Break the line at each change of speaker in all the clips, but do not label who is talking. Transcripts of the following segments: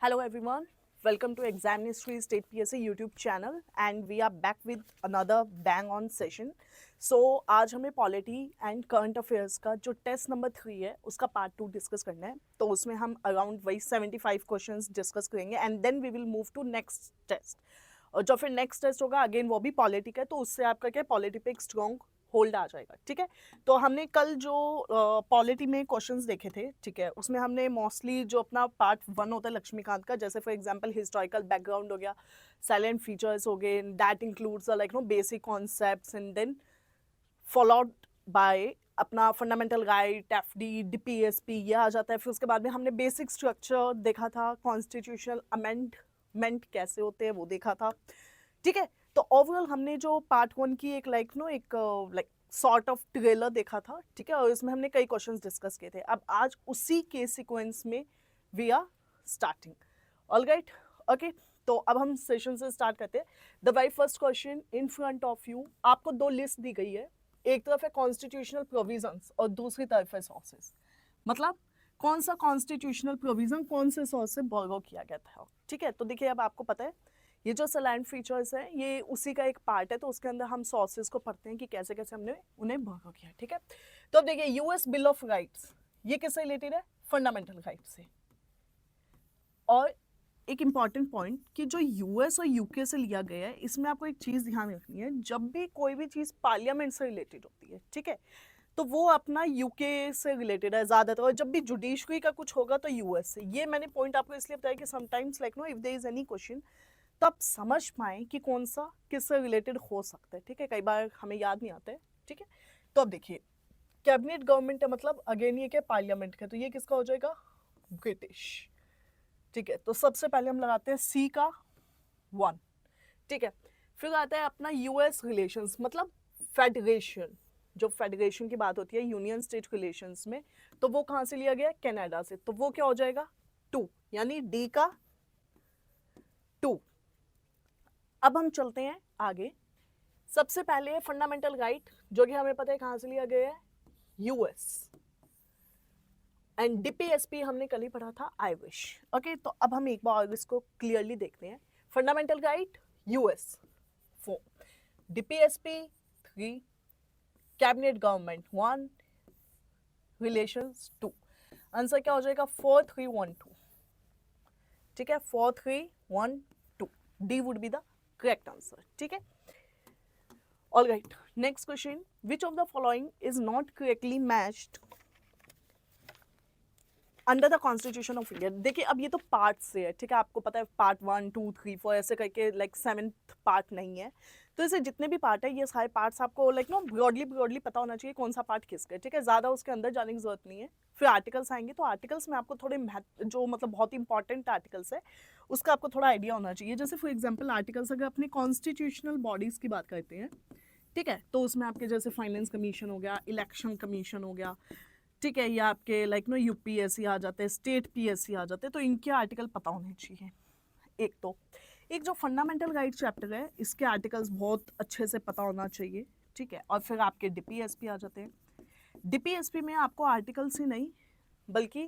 Hello everyone, welcome to Exam History State PSA YouTube channel and we are back with another bang on session. So आज हमें polity and current affairs का जो test number 3 है उसका part 2 discuss करना है. तो उसमें हम अराउंड वही 75 क्वेश्चंस डिस्कस करेंगे and then we will move to next test. और जो फिर नेक्स्ट टेस्ट होगा अगेन वो भी पॉलिटी का है, तो उससे आपका क्या पॉलिटी पे एक स्ट्रॉन्ग होल्ड आ जाएगा. ठीक है, तो हमने कल जो पॉलिटी में क्वेश्चंस देखे थे, ठीक है, उसमें हमने मोस्टली जो अपना पार्ट 1 होता है लक्ष्मीकांत का, जैसे फॉर एग्जांपल हिस्टोरिकल बैकग्राउंड हो गया, साइलेंट फीचर्स हो गए, that includes like no basic concepts and then followed by अपना फंडामेंटल राइट, एफडी, डीपीएसपी ये आ जाता है. फिर उसके बाद में हमने बेसिक स्ट्रक्चर देखा था, कॉन्स्टिट्यूशनल अमेंडमेंट कैसे होते हैं वो देखा था. ठीक है, तो ओवरऑल हमने जो पार्ट 1 की एक लाइक सॉर्ट ऑफ ट्रेलर देखा था. ठीक है, और इसमें हमने कई क्वेश्चंस डिस्कस किए थे. अब आज उसी के सीक्वेंस में we are starting. Alright, okay, तो अब हम सेशन से स्टार्ट करते हैं. The very first question in front of you, आपको दो लिस्ट दी गई है. एक तरफ है कॉन्स्टिट्यूशनल प्रोविजंस और दूसरी तरफ है सोर्सेस. मतलब कौन सा कॉन्स्टिट्यूशनल प्रोविजन कौन से सोर्स से बोरो किया गया था. ठीक है, तो देखिए अब आपको पता है ये जो सैलेंट फीचर्स है ये उसी का एक पार्ट है, तो उसके अंदर हम सोर्सेज को पढ़ते हैं कि कैसे कैसे हमने उन्हें बोरो किया. ठीक है, तो अब देखिए यूएस बिल ऑफ राइट्स ये किससे रिलेटेड है, फंडामेंटल राइट से. और एक इम्पॉर्टेंट पॉइंट कि जो यूएस और यूके से लिया गया है, इसमें आपको एक चीज़ ध्यान रखनी है, जब भी कोई भी चीज़ पार्लियामेंट से रिलेटेड होती है, ठीक है, तो वो अपना यूके से रिलेटेड है ज़्यादातर. और जब भी जुडिशरी का कुछ होगा तो यूएस से. ये मैंने पॉइंट आपको इसलिए बताया कि sometimes like know if there is any question तो आप समझ पाएँ कि कौन सा किससे रिलेटेड हो सकता है. ठीक है, कई बार हमें याद नहीं आता है. ठीक है, तो अब देखिए कैबिनेट गवर्नमेंट है, मतलब अगेन ये क्या पार्लियामेंट का, तो ये किसका हो जाएगा, ब्रिटिश. ठीक है, तो सबसे पहले हम लगाते हैं सी का 1. ठीक है, फिर आता है अपना यूएस रिलेशंस, मतलब फेडरेशन. जो फेडरेशन की बात होती है यूनियन स्टेट रिलेशंस में, तो वो कहाँ से लिया गया, कनाडा से, तो वो क्या हो जाएगा 2, यानी डी का 2. अब हम चलते हैं आगे. सबसे पहले है फंडामेंटल राइट, जो कि हमें पता है कहाँ से लिया गया है, यूएस. एंड डीपीएसपी हमने कल ही पढ़ा था, आयरिश. ओके, तो अब हम एक बार इसको क्लियरली देखते हैं. Fundamental right US 4, DPSP 3, cabinet government 1, relations 2. Answer क्या हो जाएगा 4312. ठीक है, 4312, D would be the correct answer. ठीक है, all right, next question, which of the following is not correctly matched under the constitution of India. देखिए अब ये तो पार्ट से है. ठीक है, आपको पता है पार्ट 1 2 3 4 ऐसे करके लाइक 7th पार्ट नहीं है. तो ऐसे जितने भी पार्ट है ये सारे पार्ट्स आपको लाइक नो ब्रॉडली पता होना चाहिए कौन सा पार्ट किसका है. ठीक है, ज़्यादा उसके अंदर जाने की जरूरत नहीं है. फिर आर्टिकल्स आएंगे तो आर्टिकल्स में आपको थोड़े जो मतलब बहुत इंपॉर्टेंट आर्टिकल्स है उसका आपको थोड़ा आइडिया होना चाहिए. जैसे फॉर एग्जाम्पल आर्टिकल्स अगर अपने कॉन्स्टिट्यूशनल बॉडीज़ की बात करते हैं, ठीक है, तो उसमें आपके जैसे फाइनेंस कमीशन हो गया, इलेक्शन कमीशन हो गया, ठीक है, ये आपके लाइक नो यूपीएससी आ जाते हैं, स्टेट पीएससी आ जाते हैं, तो इनके आर्टिकल पता होने चाहिए. एक तो एक जो फंडामेंटल राइट चैप्टर है इसके आर्टिकल्स बहुत अच्छे से पता होना चाहिए. ठीक है, और फिर आपके डीपीएसपी आ जाते हैं. डीपीएसपी में आपको आर्टिकल्स ही नहीं बल्कि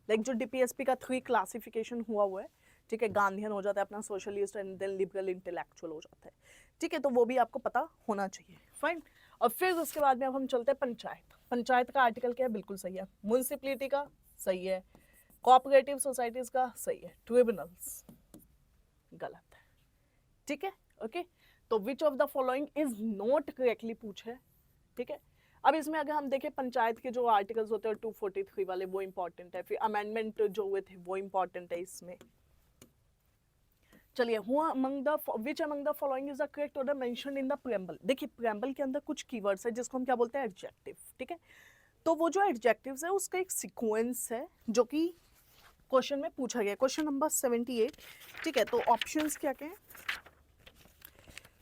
लाइक जो डीपीएसपी का 3 क्लासिफिकेशन हुआ है, ठीक है, गांधीयन हो जाता है अपना, socialist and then liberal intellectual हो जाता है. ठीक है, तो वो भी आपको पता होना चाहिए. फाइन. और फिर उसके बाद में अब हम चलते हैं पंचायत. पंचायत का आर्टिकल क्या है, बिल्कुल सही है. म्यूनसिपलिटी का सही है. कोऑपरेटिव सोसाइटीज का सही है. ट्रिब्यूनल्स गलत है. ठीक है, ओके, तो विच of the following is not correctly पूछा है. ठीक है, अब इसमें अगर हम देखें पंचायत के जो आर्टिकल्स होते हैं 243 वाले वो इंपॉर्टेंट है. फिर अमेंडमेंट जो हुए थे वो इंपॉर्टेंट है इसमें. चलिए, which among the following is the correct order mentioned in the preamble. देखिए प्रेम्बल के अंदर कुछ कीवर्ड्स है जिसको हम क्या बोलते हैं, एडजेक्टिव. ठीक है, तो वो जो एडजेक्टिव्स है उसका एक सीक्वेंस है जो कि क्वेश्चन में पूछा गया. Question number 78. ठीक है, तो ऑप्शंस क्या क्या है,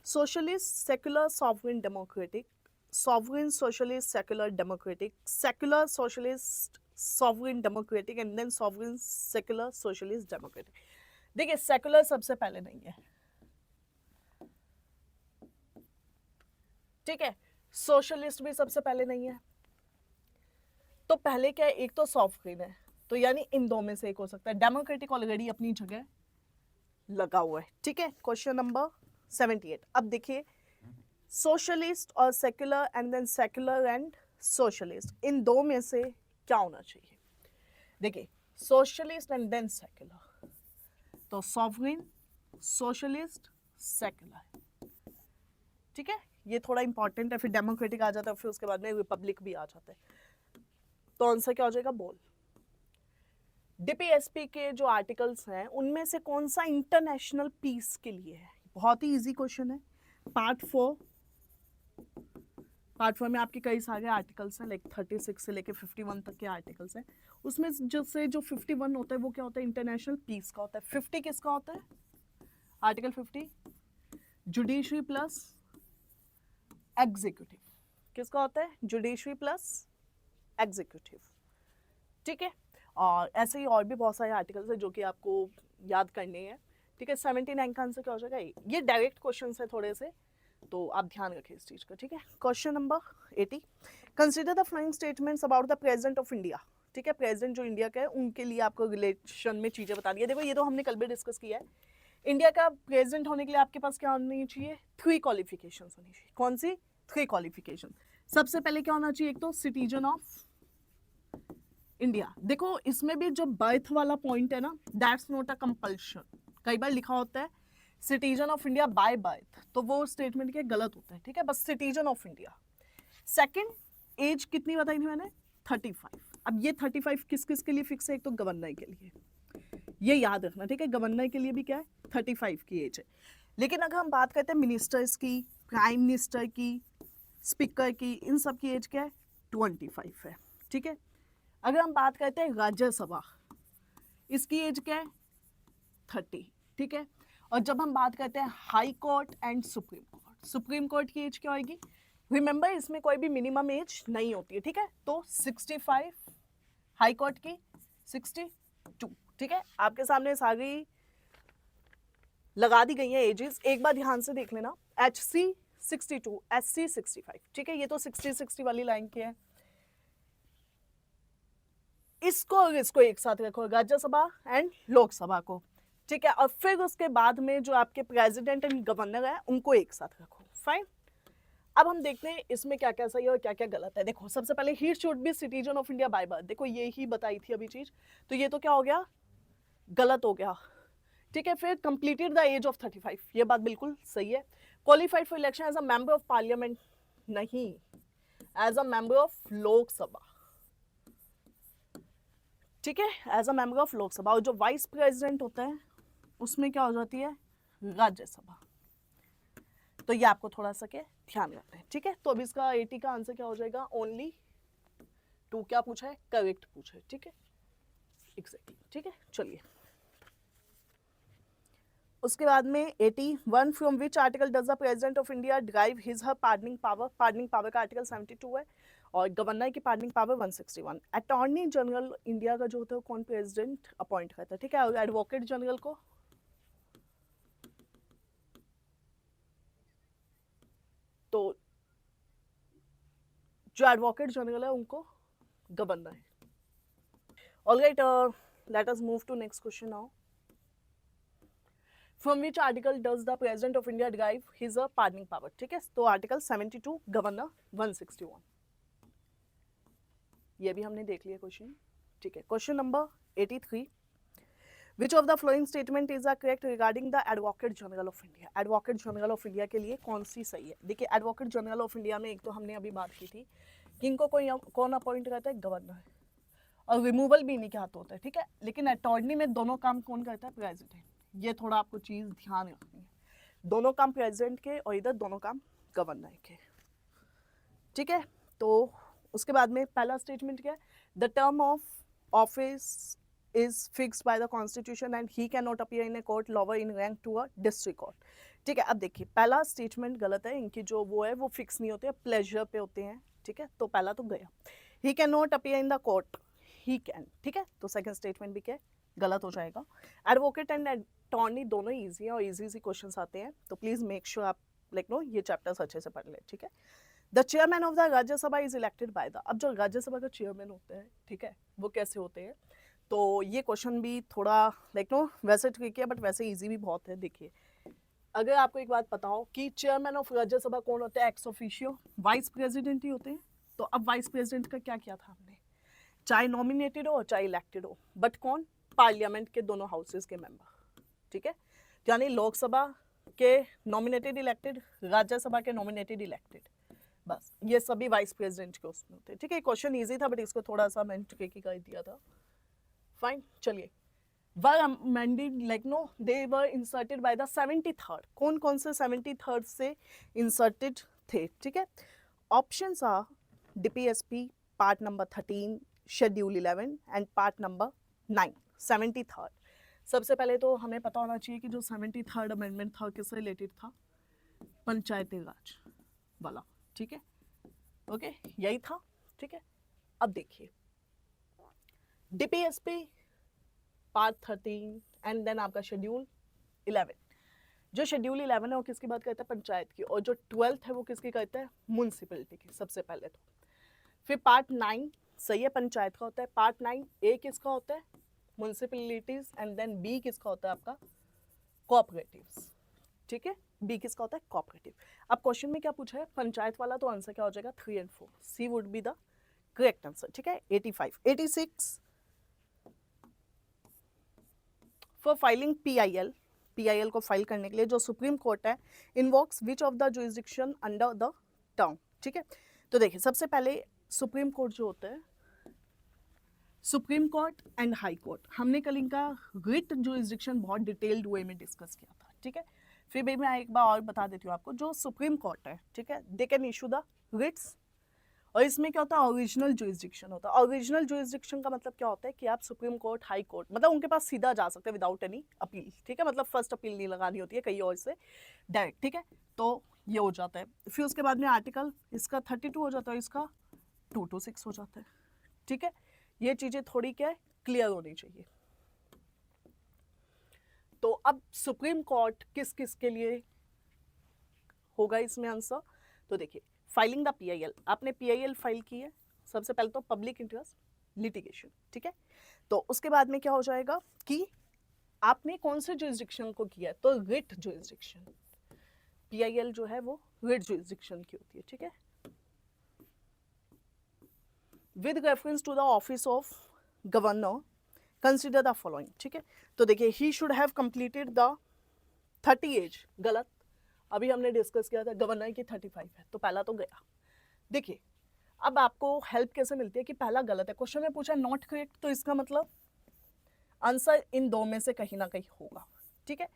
socialist, secular, sovereign, democratic, sovereign, socialist, secular, democratic, secular, socialist, sovereign, democratic and then sovereign, secular, socialist, democratic. देखिए सेक्युलर सबसे पहले नहीं है. ठीक है, सोशलिस्ट भी सबसे पहले नहीं है. तो पहले क्या है, एक तो सॉवरेन है. तो यानी इन दो में से एक हो सकता है। डेमोक्रेटिक ऑलरेडी अपनी जगह लगा हुआ है, ठीक है। Question number 78। अब देखिए, सोशलिस्ट और secular and then secular and socialist, इन दो में से क्या होना चाहिए? देखिए, सोशलिस्ट एंड देन सेक्युलर, तो सॉवरेन, सोशलिस्ट, सेक्युलर, ठीक है। ये थोड़ा इंपॉर्टेंट है, फिर डेमोक्रेटिक आ जाता है, फिर उसके बाद में रिपब्लिक भी आ जाता है। तो आंसर क्या हो जाएगा? बोल। डीपीएसपी के जो आर्टिकल्स हैं उनमें से कौन सा इंटरनेशनल पीस के लिए है? बहुत ही इजी क्वेश्चन है। पार्ट 4 में आपके कई सारे आर्टिकल्स हैं, लाइक 36 से लेके 51 तक के आर्टिकल्स हैं। उसमें जो 51 होता है वो क्या होता है? इंटरनेशनल पीस का होता है। 50 किसका होता है? आर्टिकल 50 जुडिशरी प्लस एग्जीक्यूटिव, किसका होता है? जुडिशरी प्लस एग्जीक्यूटिव, ठीक है। और ऐसे ही और भी बहुत सारे आर्टिकल्स हैं जो कि आपको याद करने हैं, ठीक है। 79 का आंसर क्या हो जाएगा? ये डायरेक्ट क्वेश्चन है थोड़े से, तो आप ध्यान रखें इस चीज़ का, ठीक है। Question number 80, consider the following statements about the president of India, ठीक है। प्रेसिडेंट जो इंडिया का है उनके लिए आपको रिलेशन में चीज़ें बता दी है। देखो, ये तो हमने कल भी डिस्कस किया है। इंडिया का प्रेसिडेंट होने के लिए आपके पास क्या होनी चाहिए? 3 क्वालिफिकेशन होनी चाहिए। कौन सी? 3 क्वालिफिकेशन। सबसे पहले क्या होना चाहिए? एक तो सिटीजन ऑफ इंडिया। देखो, इसमें भी जो बर्थ वाला पॉइंट है ना, दैट्स नॉट अ कंपल्शन। कई बार लिखा होता है citizen of India by birth, तो वो स्टेटमेंट के गलत होता है, ठीक है। बस citizen of India. Second, age कितनी बताई थी मैंने? 35। अब ये 35 किस किस के लिए फिक्स है? एक तो गवर्नर के लिए, ये याद रखना, ठीक है। गवर्नर के लिए भी क्या है? 35 की एज है। लेकिन अगर हम बात करते हैं मिनिस्टर्स की, प्राइम मिनिस्टर की, स्पीकर की, इन सब की एज क्या है? 25 है, ठीक है। अगर हम बात करते हैं राज्यसभा, इसकी एज क्या है? 30, ठीक है। और जब हम बात करते हैं high court and supreme court की एज क्या होगी? रिमेंबर, इसमें कोई भी मिनिमम एज नहीं होती है, ठीक है। तो 65, हाई कोर्ट की 62, ठीक है। आपके सामने सारी लगा दी गई है एजेस, एक बार ध्यान से देख लेना। HC 62, SC 65, ठीक है। ये तो 60 वाली लाइन की है। इसको और इसको एक साथ रखो, राज्यसभा एंड लोकसभा को, ठीक है। और फिर उसके बाद में जो आपके प्रेसिडेंट एंड गवर्नर है उनको एक साथ रखो, फाइन। अब हम देखते हैं इसमें क्या क्या सही है और क्या क्या गलत है। देखो, सबसे पहले he should be citizen of India by birth, देखो ये ही बताई थी अभी चीज, तो ये तो क्या हो गया? गलत हो गया, ठीक है। फिर कंप्लीटेड द एज ऑफ 35, ये बात बिल्कुल सही है। Qualified for election as a member of parliament, नहीं, as a member of Lok Sabha, ठीक है, as a member of Lok Sabha. और जो वाइस प्रेसिडेंट होता है उसमें क्या हो जाती है? राज्यसभा। तो ये आपको थोड़ा सा के ध्यान रखना है, ठीक है। तो अब इसका 80 का आंसर क्या हो जाएगा? ओनली 2 क्या पूछा है? करेक्ट पूछा है, ठीक है, एग्जैक्टली, ठीक है। चलिए, उसके बाद में 81, from which article does the president of India derive his her pardoning power? Pardoning power का आर्टिकल 72 है और गवर्नर की pardoning power 161। Attorney general India का जो होता है वो कौन प्रेसिडेंट अपॉइंट करता है, ठीक है। और एडवोकेट जनरल को, तो जो एडवोकेट जनरल है उनको गवर्नर है। Alright, let us move to next question now. From which article does the president of India derive his pardoning power? ठीक है, तो आर्टिकल 72, गवर्नर 161, ये भी हमने देख लिया क्वेश्चन, ठीक है। Question number 83, which of the following statement is a correct regarding the advocate general of India? Advocate general of India के लिए कौन सी सही है? देखिए, एडवोकेट जनरल ऑफ इंडिया में एक तो हमने अभी बात की थी कि इनको कौन अपॉइंट करता है? गवर्नर, और रिमूवल भी इन्हीं के हाथ होता है, ठीक है। लेकिन अटॉर्नी में दोनों काम कौन करता है? प्रेसिडेंट। ये थोड़ा आपको चीज ध्यान रखनी है, दोनों काम प्रेसिडेंट के और इधर दोनों काम गवर्नर के, ठीक है। तो उसके बाद में पहला स्टेटमेंट क्या है? The term of office is fixed by the constitution and he can not appear in a court lower in rank to a district court, ठीक है। अब देखिए, पहला स्टेटमेंट गलत है, इनकी जो वो है वो फिक्स नहीं होते, प्लेजर पे होते हैं, ठीक है। तो पहला तो गया, ही can not appear in the court, he can, ठीक है। तो सेकंड स्टेटमेंट भी क्या है? गलत हो जाएगा। एडवोकेट एंड अटॉर्नी दोनों ईजी हैं और ईजी क्वेश्चंस आते हैं, तो प्लीज मेक श्योर आप लाइक नो ये चैप्टर्स अच्छे से पढ़ ले, ठीक है। The chairman of the Rajya Sabha is elected by the, अब जो राज्यसभा का चेयरमैन होते हैं, ठीक है, वो कैसे होते हैं? तो ये क्वेश्चन भी थोड़ा लाइक नो वैसे ट्रिकी है बट वैसे इजी भी बहुत है। देखिए, अगर आपको एक बात पता हो कि चेयरमैन ऑफ राज्यसभा कौन होता है, एक्स ऑफिशियो वाइस प्रेसिडेंट ही होते हैं। तो अब वाइस प्रेसिडेंट का क्या किया था हमने, चाहे नॉमिनेटेड हो चाहे इलेक्टेड हो, बट कौन, पार्लियामेंट के दोनों हाउसेस के मेंबर, ठीक है। यानी लोकसभा के नॉमिनेटेड इलेक्टेड, राज्यसभा के नॉमिनेटेड इलेक्टेड, बस ये सभी वाइस प्रेसिडेंट के उसमें होते हैं, ठीक है। क्वेश्चन इजी था बट इसको थोड़ा सा मैंने ट्रिकी कर दिया था। फाइन, चलिए, were amended like no they were inserted by the 73rd, कौन कौन से 73rd से इंसर्टेड थे, ठीक है। Options are DPSP part number 13, schedule 11 and part number 9, 73rd। सबसे पहले तो हमें पता होना चाहिए कि जो 73rd अमेंडमेंट था किससे रिलेटेड था, पंचायती राज वाला, ठीक है, ओके, यही था, ठीक है। अब देखिए, डीपीएसपी पार्ट 13 एंड देन आपका शेड्यूल 11। जो शेड्यूल 11 है वो किसकी बात करता है, पंचायत की, और जो 12th है वो किसकी करता है, म्यूनसिपैलिटी की, सबसे पहले तो। फिर पार्ट 9 सही है, पंचायत का होता है। पार्ट 9 ए किसका होता है, म्यूनसिपैलिटीज, एंड देन बी किसका होता है आपका, कोऑपरेटिव्स, ठीक है। बी किसका होता है, कोऑपरेटिव। अब क्वेश्चन में क्या पूछा है, पंचायत वाला, तो आंसर क्या हो जाएगा, 3 and 4, C would be the correct answer, ठीक है। 85, 86 फॉर फाइलिंग पीआईएल को फाइल करने के लिए जो सुप्रीम कोर्ट है, invokes which of the jurisdiction under the term, ठीक है। तो देखिए, सबसे पहले सुप्रीम कोर्ट जो होता है, supreme court and high court, हमने कल इनका रिट जुरिसडिक्शन बहुत डिटेल्ड वे में डिस्कस किया था, ठीक है। फिर भी मैं एक बार और बता देती हूँ आपको, जो सुप्रीम कोर्ट है, ठीक है, they can issue the writs, और इसमें क्या होता है, ओरिजिनल जुरिसडिक्शन होता है। ओरिजिनल जुरिसडिक्शन का मतलब क्या होता है कि आप सुप्रीम कोर्ट, हाई कोर्ट, मतलब उनके पास सीधा जा सकते हैं विदाउट एनी अपील, ठीक है, मतलब फर्स्ट अपील नहीं लगानी होती है कहीं और से, डायरेक्ट, ठीक है। तो ये हो जाता है। फिर उसके बाद में आर्टिकल इसका 32 हो जाता है, इसका 226 हो जाता है, ठीक है। ये चीज़ें थोड़ी क्या है, क्लियर होनी चाहिए। तो अब सुप्रीम कोर्ट किस किस के लिए होगा इसमें आंसर, तो देखिए, फाइलिंग द पीआईएल, आपने पीआईएल फाइल की है, सबसे पहले तो पब्लिक इंटरेस्ट लिटिगेशन, ठीक है। तो उसके बाद में क्या हो जाएगा कि आपने कौन से जुरिसडिक्शन को किया है, तो रिट जुरिसडिक्शन, पीआईएल जो है वो रिट जुरिसडिक्शन की होती है, ठीक है। With reference to the office of governor consider the following, ठीक है। तो देखिए, he should have completed the 30 age, गलत, अभी हमने डिस्कस किया था गवर्नर की 35 है, तो पहला तो गया। देखिए, अब आपको हेल्प कैसे मिलती है कि पहला गलत है, क्वेश्चन में पूछा नॉट करेक्ट, तो इसका मतलब आंसर इन दो में से कहीं ना कहीं होगा, ठीक है।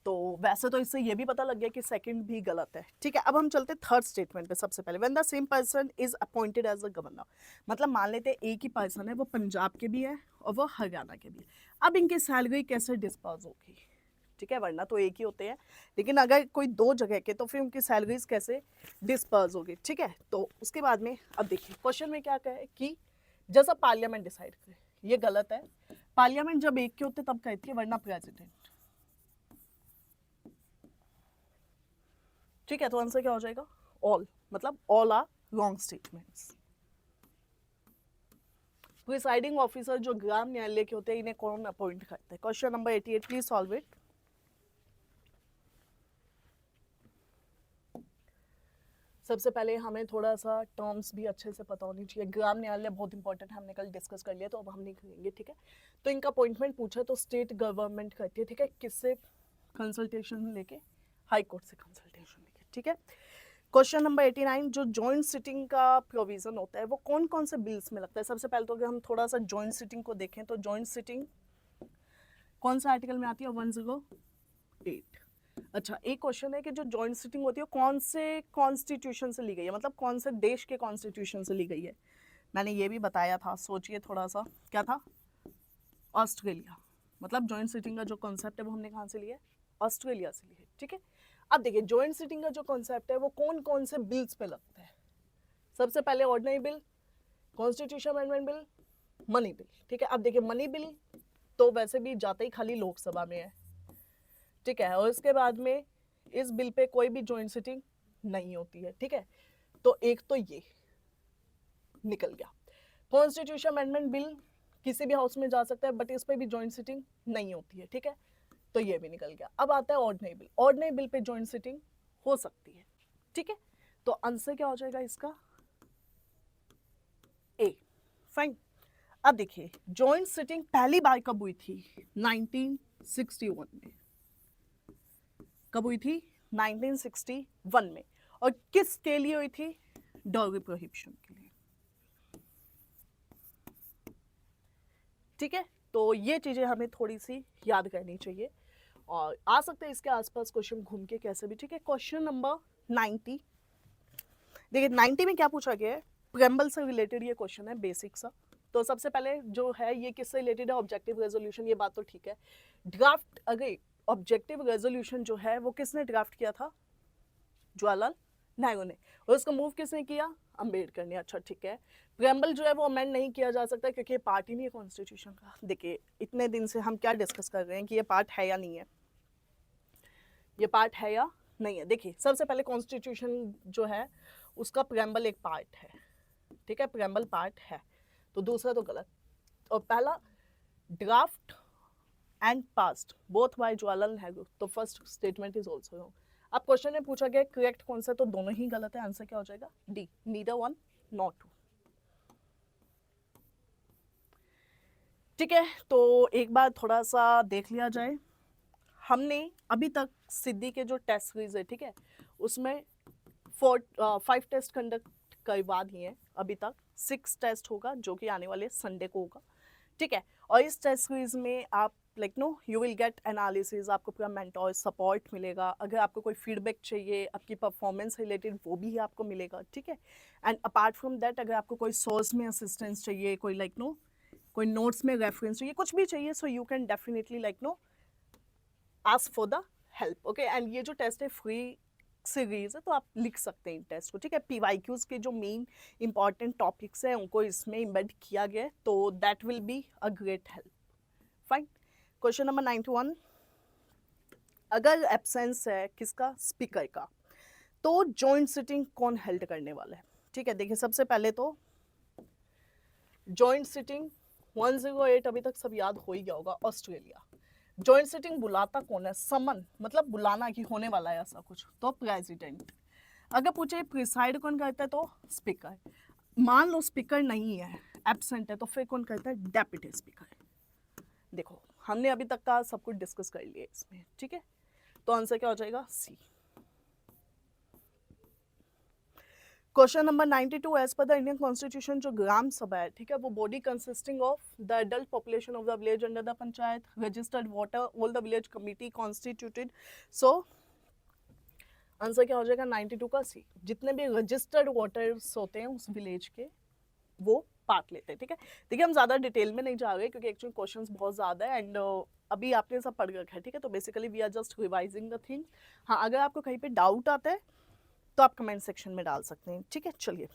तो वैसे तो इससे ये भी पता लग गया कि सेकंड भी गलत है, ठीक है। अब हम चलते थर्ड स्टेटमेंट पे। सबसे पहले, when the same person is appointed as a governor, मतलब मान लेते हैं एक ही पर्सन है, वो पंजाब के भी है और वो हरियाणा के भी है। अब इनकी सैलरी कैसे डिस्पर्स होगी, ठीक है, वरना तो एक ही होते हैं, लेकिन अगर कोई दो जगह के, तो फिर उनकी सैलरीज कैसे डिस्पर्स होगी, ठीक है। तो उसके बाद में अब देखिए, क्वेश्चन में क्या कहे कि जैसा पार्लियामेंट डिसाइड करे, ये गलत है। पार्लियामेंट जब एक के होते तब कहती है, वरना प्रेसिडेंट, ठीक है। तो आंसर क्या हो जाएगा, ऑल, मतलब all are wrong statements. Presiding officer जो ग्राम न्यायालय के होते हैं, इन्हें कौन अपॉइंट करते हैं, question number 88, please solve it. सबसे पहले हमें थोड़ा सा टर्म्स भी अच्छे से पता होनी चाहिए। ग्राम न्यायालय बहुत इंपॉर्टेंट है, हमने कल डिस्कस कर लिया, तो अब हम नहीं करेंगे, ठीक है। तो इनका अपॉइंटमेंट पूछा तो स्टेट गवर्नमेंट करती है, ठीक है, किससे कंसल्टेशन लेके, हाई कोर्ट से कंसल्टेशन लेके, ठीक है। क्वेश्चन नंबर 89, जो जॉइंट सिटिंग का प्रोविजन होता है वो कौन कौन से बिल्स में लगता है। सबसे पहले तो अगर हम थोड़ा सा जॉइंट सिटिंग को देखें, तो जॉइंट सिटिंग कौन सा आर्टिकल में आती है, 108। अच्छा, एक क्वेश्चन है कि जो जॉइंट सिटिंग होती है कौन से कॉन्स्टिट्यूशन से ली गई है, मतलब कौन से देश के कॉन्स्टिट्यूशन से ली गई है। मैंने ये भी बताया था, सोचिए थोड़ा सा, क्या था, ऑस्ट्रेलिया, मतलब जॉइंट सिटिंग का जो कॉन्सेप्ट है वो हमने कहाँ से लिया है, ऑस्ट्रेलिया से लिया है, ठीक है। अब देखिए, जॉइंट सिटिंग का जो कॉन्सेप्ट है वो कौन कौन से बिल्स पे लगता है। सबसे पहले ordinary bill, constitution amendment bill, money bill, ठीक है। अब देखिए, मनी बिल तो वैसे भी जाते ही खाली लोकसभा में है, ठीक है, और इसके बाद में इस बिल पे कोई भी जॉइंट सिटिंग नहीं होती है, ठीक है। तो एक तो ये निकल गया। कॉन्स्टिट्यूशन अमेंडमेंट बिल किसी भी हाउस में जा सकता है, बट इस पे भी जॉइंट सिटिंग नहीं होती है, ठीक है, तो ये भी निकल गया। अब आता है ordinary bill. Ordinary bill pay joint sitting हो सकती है, ठीक है, तो आंसर क्या हो जाएगा इसका, ए। फाइन। अब देखिए जॉइंट सिटिंग पहली बार कब हुई थी, 1961 में। कब हुई थी, 1961 में। और किसके लिए हुई थी, डॉगी प्रोहिबिशन के लिए, ठीक है, तो ये चीजें हमें थोड़ी सी याद करनी चाहिए, और आ सकते हैं इसके आसपास क्वेश्चन घूम के कैसे भी, ठीक है। क्वेश्चन नंबर 90, देखिए 90 में क्या पूछा गया है, प्रेम्बल से रिलेटेड ये क्वेश्चन है, बेसिक सा। तो सबसे पहले जो है ये किससे रिलेटेड है, ऑब्जेक्टिव रेजोल्यूशन, ये बात तो ठीक है। ड्राफ्ट, अगर ऑब्जेक्टिव रेजोल्यूशन जो है वो किसने ड्राफ्ट किया था, जवाहरलाल नेहरू ने, और उसको मूव किसने किया, अंबेडकर ने। अच्छा ठीक है, प्रेम्बल जो है वो अमेंड नहीं किया जा सकता क्योंकि पार्ट ही नहीं है कॉन्स्टिट्यूशन का। देखिए इतने दिन से हम क्या डिस्कस कर रहे हैं कि ये पार्ट है या नहीं है, ये पार्ट है या नहीं है। देखिए सबसे पहले कॉन्स्टिट्यूशन जो है उसका प्रेम्बल एक पार्ट है, ठीक है, प्रेम्बल पार्ट है, तो दूसरा तो गलत। और पहला draft and passed both by Jawaharlal Nehru, तो first statement is also wrong. अब क्वेश्चन में पूछा गया करेक्ट कौन सा, तो दोनों ही गलत है। आंसर क्या हो जाएगा, D, neither one not two, ठीक है। तो एक बार थोड़ा सा देख लिया जाए, हमने अभी तक सिद्धि के जो टेस्ट सीरीज है, ठीक है, उसमें 5 टेस्ट कंडक्ट करवा दिए हैं अभी तक, 6 टेस्ट होगा जो कि आने वाले संडे को होगा, ठीक है। और इस टेस्ट सीरीज में आप like know you will get analysis, आपको पूरा मेंटोर सपोर्ट मिलेगा, अगर आपको कोई फीडबैक चाहिए आपकी परफॉर्मेंस रिलेटेड वो भी आपको मिलेगा, ठीक है। एंड अपार्ट फ्रॉम दैट अगर आपको कोई सोर्स में असिस्टेंस चाहिए, कोई लाइक नो कोई नोट्स में रेफरेंस चाहिए, कुछ भी चाहिए, so you can definitely like know ask for the help, okay. And ये जो टेस्ट है फ्री सीरीज है, तो आप लिख सकते हैं इन टेस्ट को, ठीक है। पीवाईक्यूज के जो मेन इंपॉर्टेंट टॉपिक्स हैं उनको इसमें इम्बेड किया गया है, तो that will be a great help. Fine. Question number 91, अगर एब्सेंस है किसका, स्पीकर का, तो जॉइंट सिटिंग कौन हेल्ड करने वाला है, ठीक है। देखिए सबसे पहले तो जॉइंट सिटिंग 108 अभी तक सब याद हो ही गया होगा, ऑस्ट्रेलिया। जॉइंट सिटिंग बुलाता कौन है, समन मतलब बुलाना कि होने वाला है ऐसा कुछ, तो प्रेसिडेंट। अगर पूछे प्रिसाइड कौन करता है, तो स्पीकर। मान लो स्पीकर नहीं है, एब्सेंट है, तो फिर कौन करता है, डेप्यूटी स्पीकर। देखो हमने अभी तक का सब कुछ डिस्कस कर लिया इसमें, ठीक है, तो आंसर क्या हो जाएगा, C. Question number 92, as per the Indian constitution जो ग्राम सभा है, ठीक है, वो body consisting of the adult population of the village under the panchayat, registered voter, all the village committee constituted. So answer क्या हो जाएगा, 92 का सी। जितने भी रजिस्टर्ड वोटर्स होते हैं उस विलेज के, वो पार्ट लेते हैं, ठीक है। देखिए हम ज़्यादा डिटेल में नहीं जा रहे क्योंकि एक्चुअली क्वेश्चंस बहुत ज़्यादा है, एंड अभी आपने सब पढ़ रखा है, ठीक है, तो basically we are just revising the thing. हाँ अगर आपको कहीं पे डाउट आता है तो आप कमेंट सेक्शन में डाल सकते हैं, ठीक है। चलिए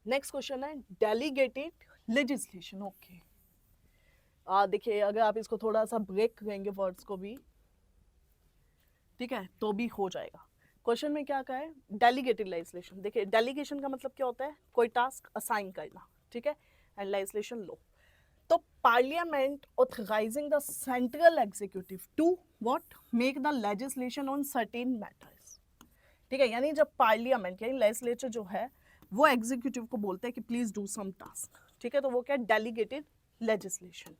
नेक्स्ट क्वेश्चन है डेलीगेटेड लेजिस्लेशन, ओके। देखिए अगर आप इसको थोड़ा सा ब्रेक करेंगे वर्ड्स को भी, ठीक है, तो भी हो जाएगा। क्वेश्चन में क्या कहा है, डेलीगेटेड लेजिस्लेशन। देखिए डेलीगेशन का मतलब क्या होता है, कोई टास्क असाइन करना, ठीक है, एंड लेजिस्लेशन लो। तो parliament authorising the central executive to what, make the legislation on certain matters, ठीक है। यानी जब पार्लियामेंट यानी लेजिस्लेचर जो है वो एग्जीक्यूटिव को बोलते हैं कि प्लीज डू सम टास्क, ठीक है, तो वो क्या है, delegated legislation.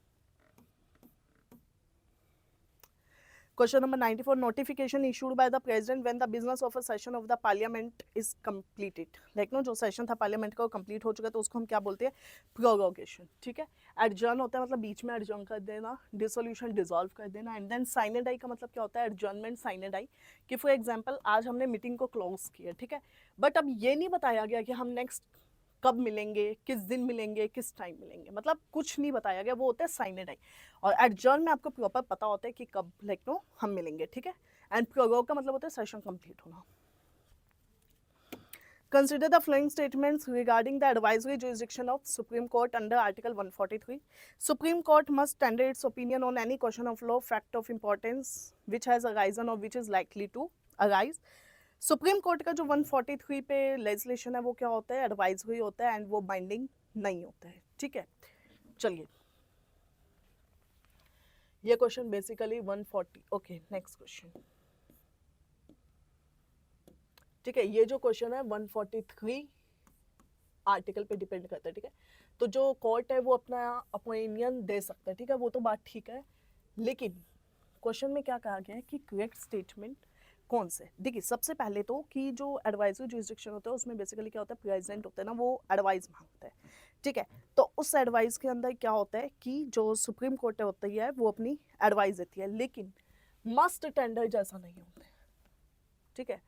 Question number 94, notification issued by the president when the business of a session of the parliament is completed. Like no, जो session था parliament का वो complete हो चुका है, तो उसको हम क्या बोलते हैं, prorogation, ठीक है। adjourn होता है मतलब बीच में adjourn कर देना, dissolution dissolve कर देना, and then sine die का मतलब क्या होता है, adjournment sine die, कि for example आज हमने meeting को close किया, ठीक है, but अब ये नहीं बताया गया कि हम next कब मिलेंगे, किस दिन मिलेंगे, किस टाइम मिलेंगे, मतलब कुछ नहीं बताया गया, वो होता है साइन डाई। और एडजर्न में आपको प्रॉपर पता होता है कि कब लाइक नो हम मिलेंगे, ठीक है। एंड प्रोरोग का मतलब होता है सेशन कंप्लीट होना। Consider the following statements regarding the advisory jurisdiction of Supreme Court under Article 143. Supreme Court must tender its opinion on any question of law, fact of importance which has arisen or which is likely to arise. Supreme court का जो 143 पे legislation है वो क्या होता है, advisory होता है, एंड वो बाइंडिंग नहीं होता है, ठीक है, चलिए ये question basically 140। Okay, next question. ठीक है, ये जो क्वेश्चन है 143 आर्टिकल पे डिपेंड करता है। ठीक है, तो जो कोर्ट है वो अपना ओपिनियन दे सकता है। ठीक है, वो तो बात ठीक है, लेकिन क्वेश्चन में क्या कहा गया है कि करेक्ट स्टेटमेंट कौन से। देखिए, सबसे पहले तो कि जो एडवाइजरी जुरिसडिक्शन होता है उसमें बेसिकली क्या होता है, प्रेसिडेंट होता है ना, वो एडवाइस मांगता है। ठीक है, तो उस एडवाइस के अंदर क्या होता है कि जो सुप्रीम कोर्ट होती है वो अपनी एडवाइस देती है, लेकिन मस्ट टेंडर जैसा नहीं होता है। ठीक है,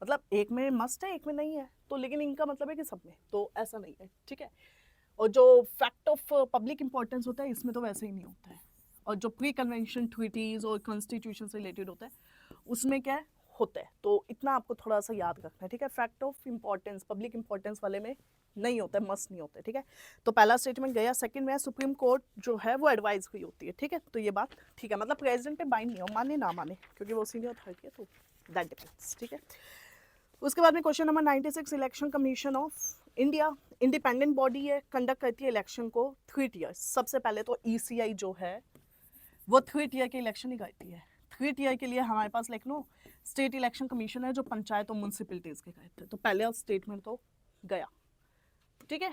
मतलब एक में मस्ट है, एक में नहीं है, तो लेकिन इनका मतलब है कि सब में, तो ऐसा नहीं है। ठीक है, और जो फैक्ट ऑफ पब्लिक इंपॉर्टेंस होता है इसमें तो वैसे ही नहीं होता है, और जो प्री कन्वेंशन ट्रीटीज और कॉन्स्टिट्यूशन से रिलेटेड होता है उसमें क्या होता है, तो इतना आपको थोड़ा सा याद रखना है। ठीक है, fact of importance public importance वाले में नहीं होता है, मस्ट नहीं होता है। ठीक है, तो पहला स्टेटमेंट गया। सेकंड में सुप्रीम कोर्ट जो है वो एडवाइस हुई होती है। ठीक है, तो ये बात ठीक है, मतलब प्रेसिडेंट पे बाइंड नहीं हो, माने ना माने, क्योंकि वो सीनियर अथॉरिटी है, तो दैट डिपेंड्स। ठीक है, उसके बाद में question number 96, election commission of India independent body है, कंडक्ट करती है इलेक्शन को 3 ईयर्स। सबसे पहले तो ईसीआई जो है वो 3 ईयर के इलेक्शन ही करती है। 3 ईयर के लिए हमारे पास like no state election commission है जो पंचायत और म्यूनसिपलिटीज के कहते हैं, तो पहले स्टेटमेंट तो गया। ठीक है,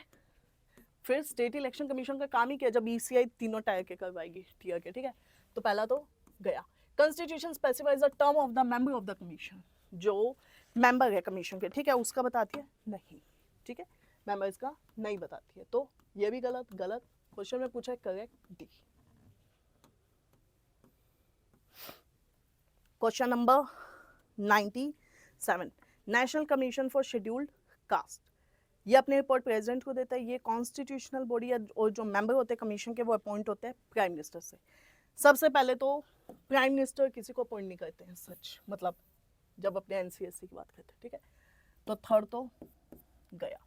फिर स्टेट इलेक्शन कमीशन का काम ही किया जब ईसीआई तीनों टायर के करवाएगी टीयर के। ठीक है, तो पहला तो गया। Constitution specifies the term of the member of the commission, जो मेंबर है कमीशन के, ठीक है, उसका बताती है नहीं। ठीक है, मेंबर इसका नहीं बताती है, तो ये भी गलत। गलत क्वेश्चन में पूछा है, correct D. Question number 97, national commission for scheduled caste, ये अपने रिपोर्ट प्रेसिडेंट को देता है। ये कॉन्स्टिट्यूशनल बॉडी और जो मेंबर होते हैं कमीशन के वो अपॉइंट होते हैं प्राइम मिनिस्टर से। सबसे पहले तो प्राइम मिनिस्टर किसी को अपॉइंट नहीं करते हैं सच, मतलब जब अपने एनसीएससी की बात करते हैं। ठीक है, तो थर्ड तो गया।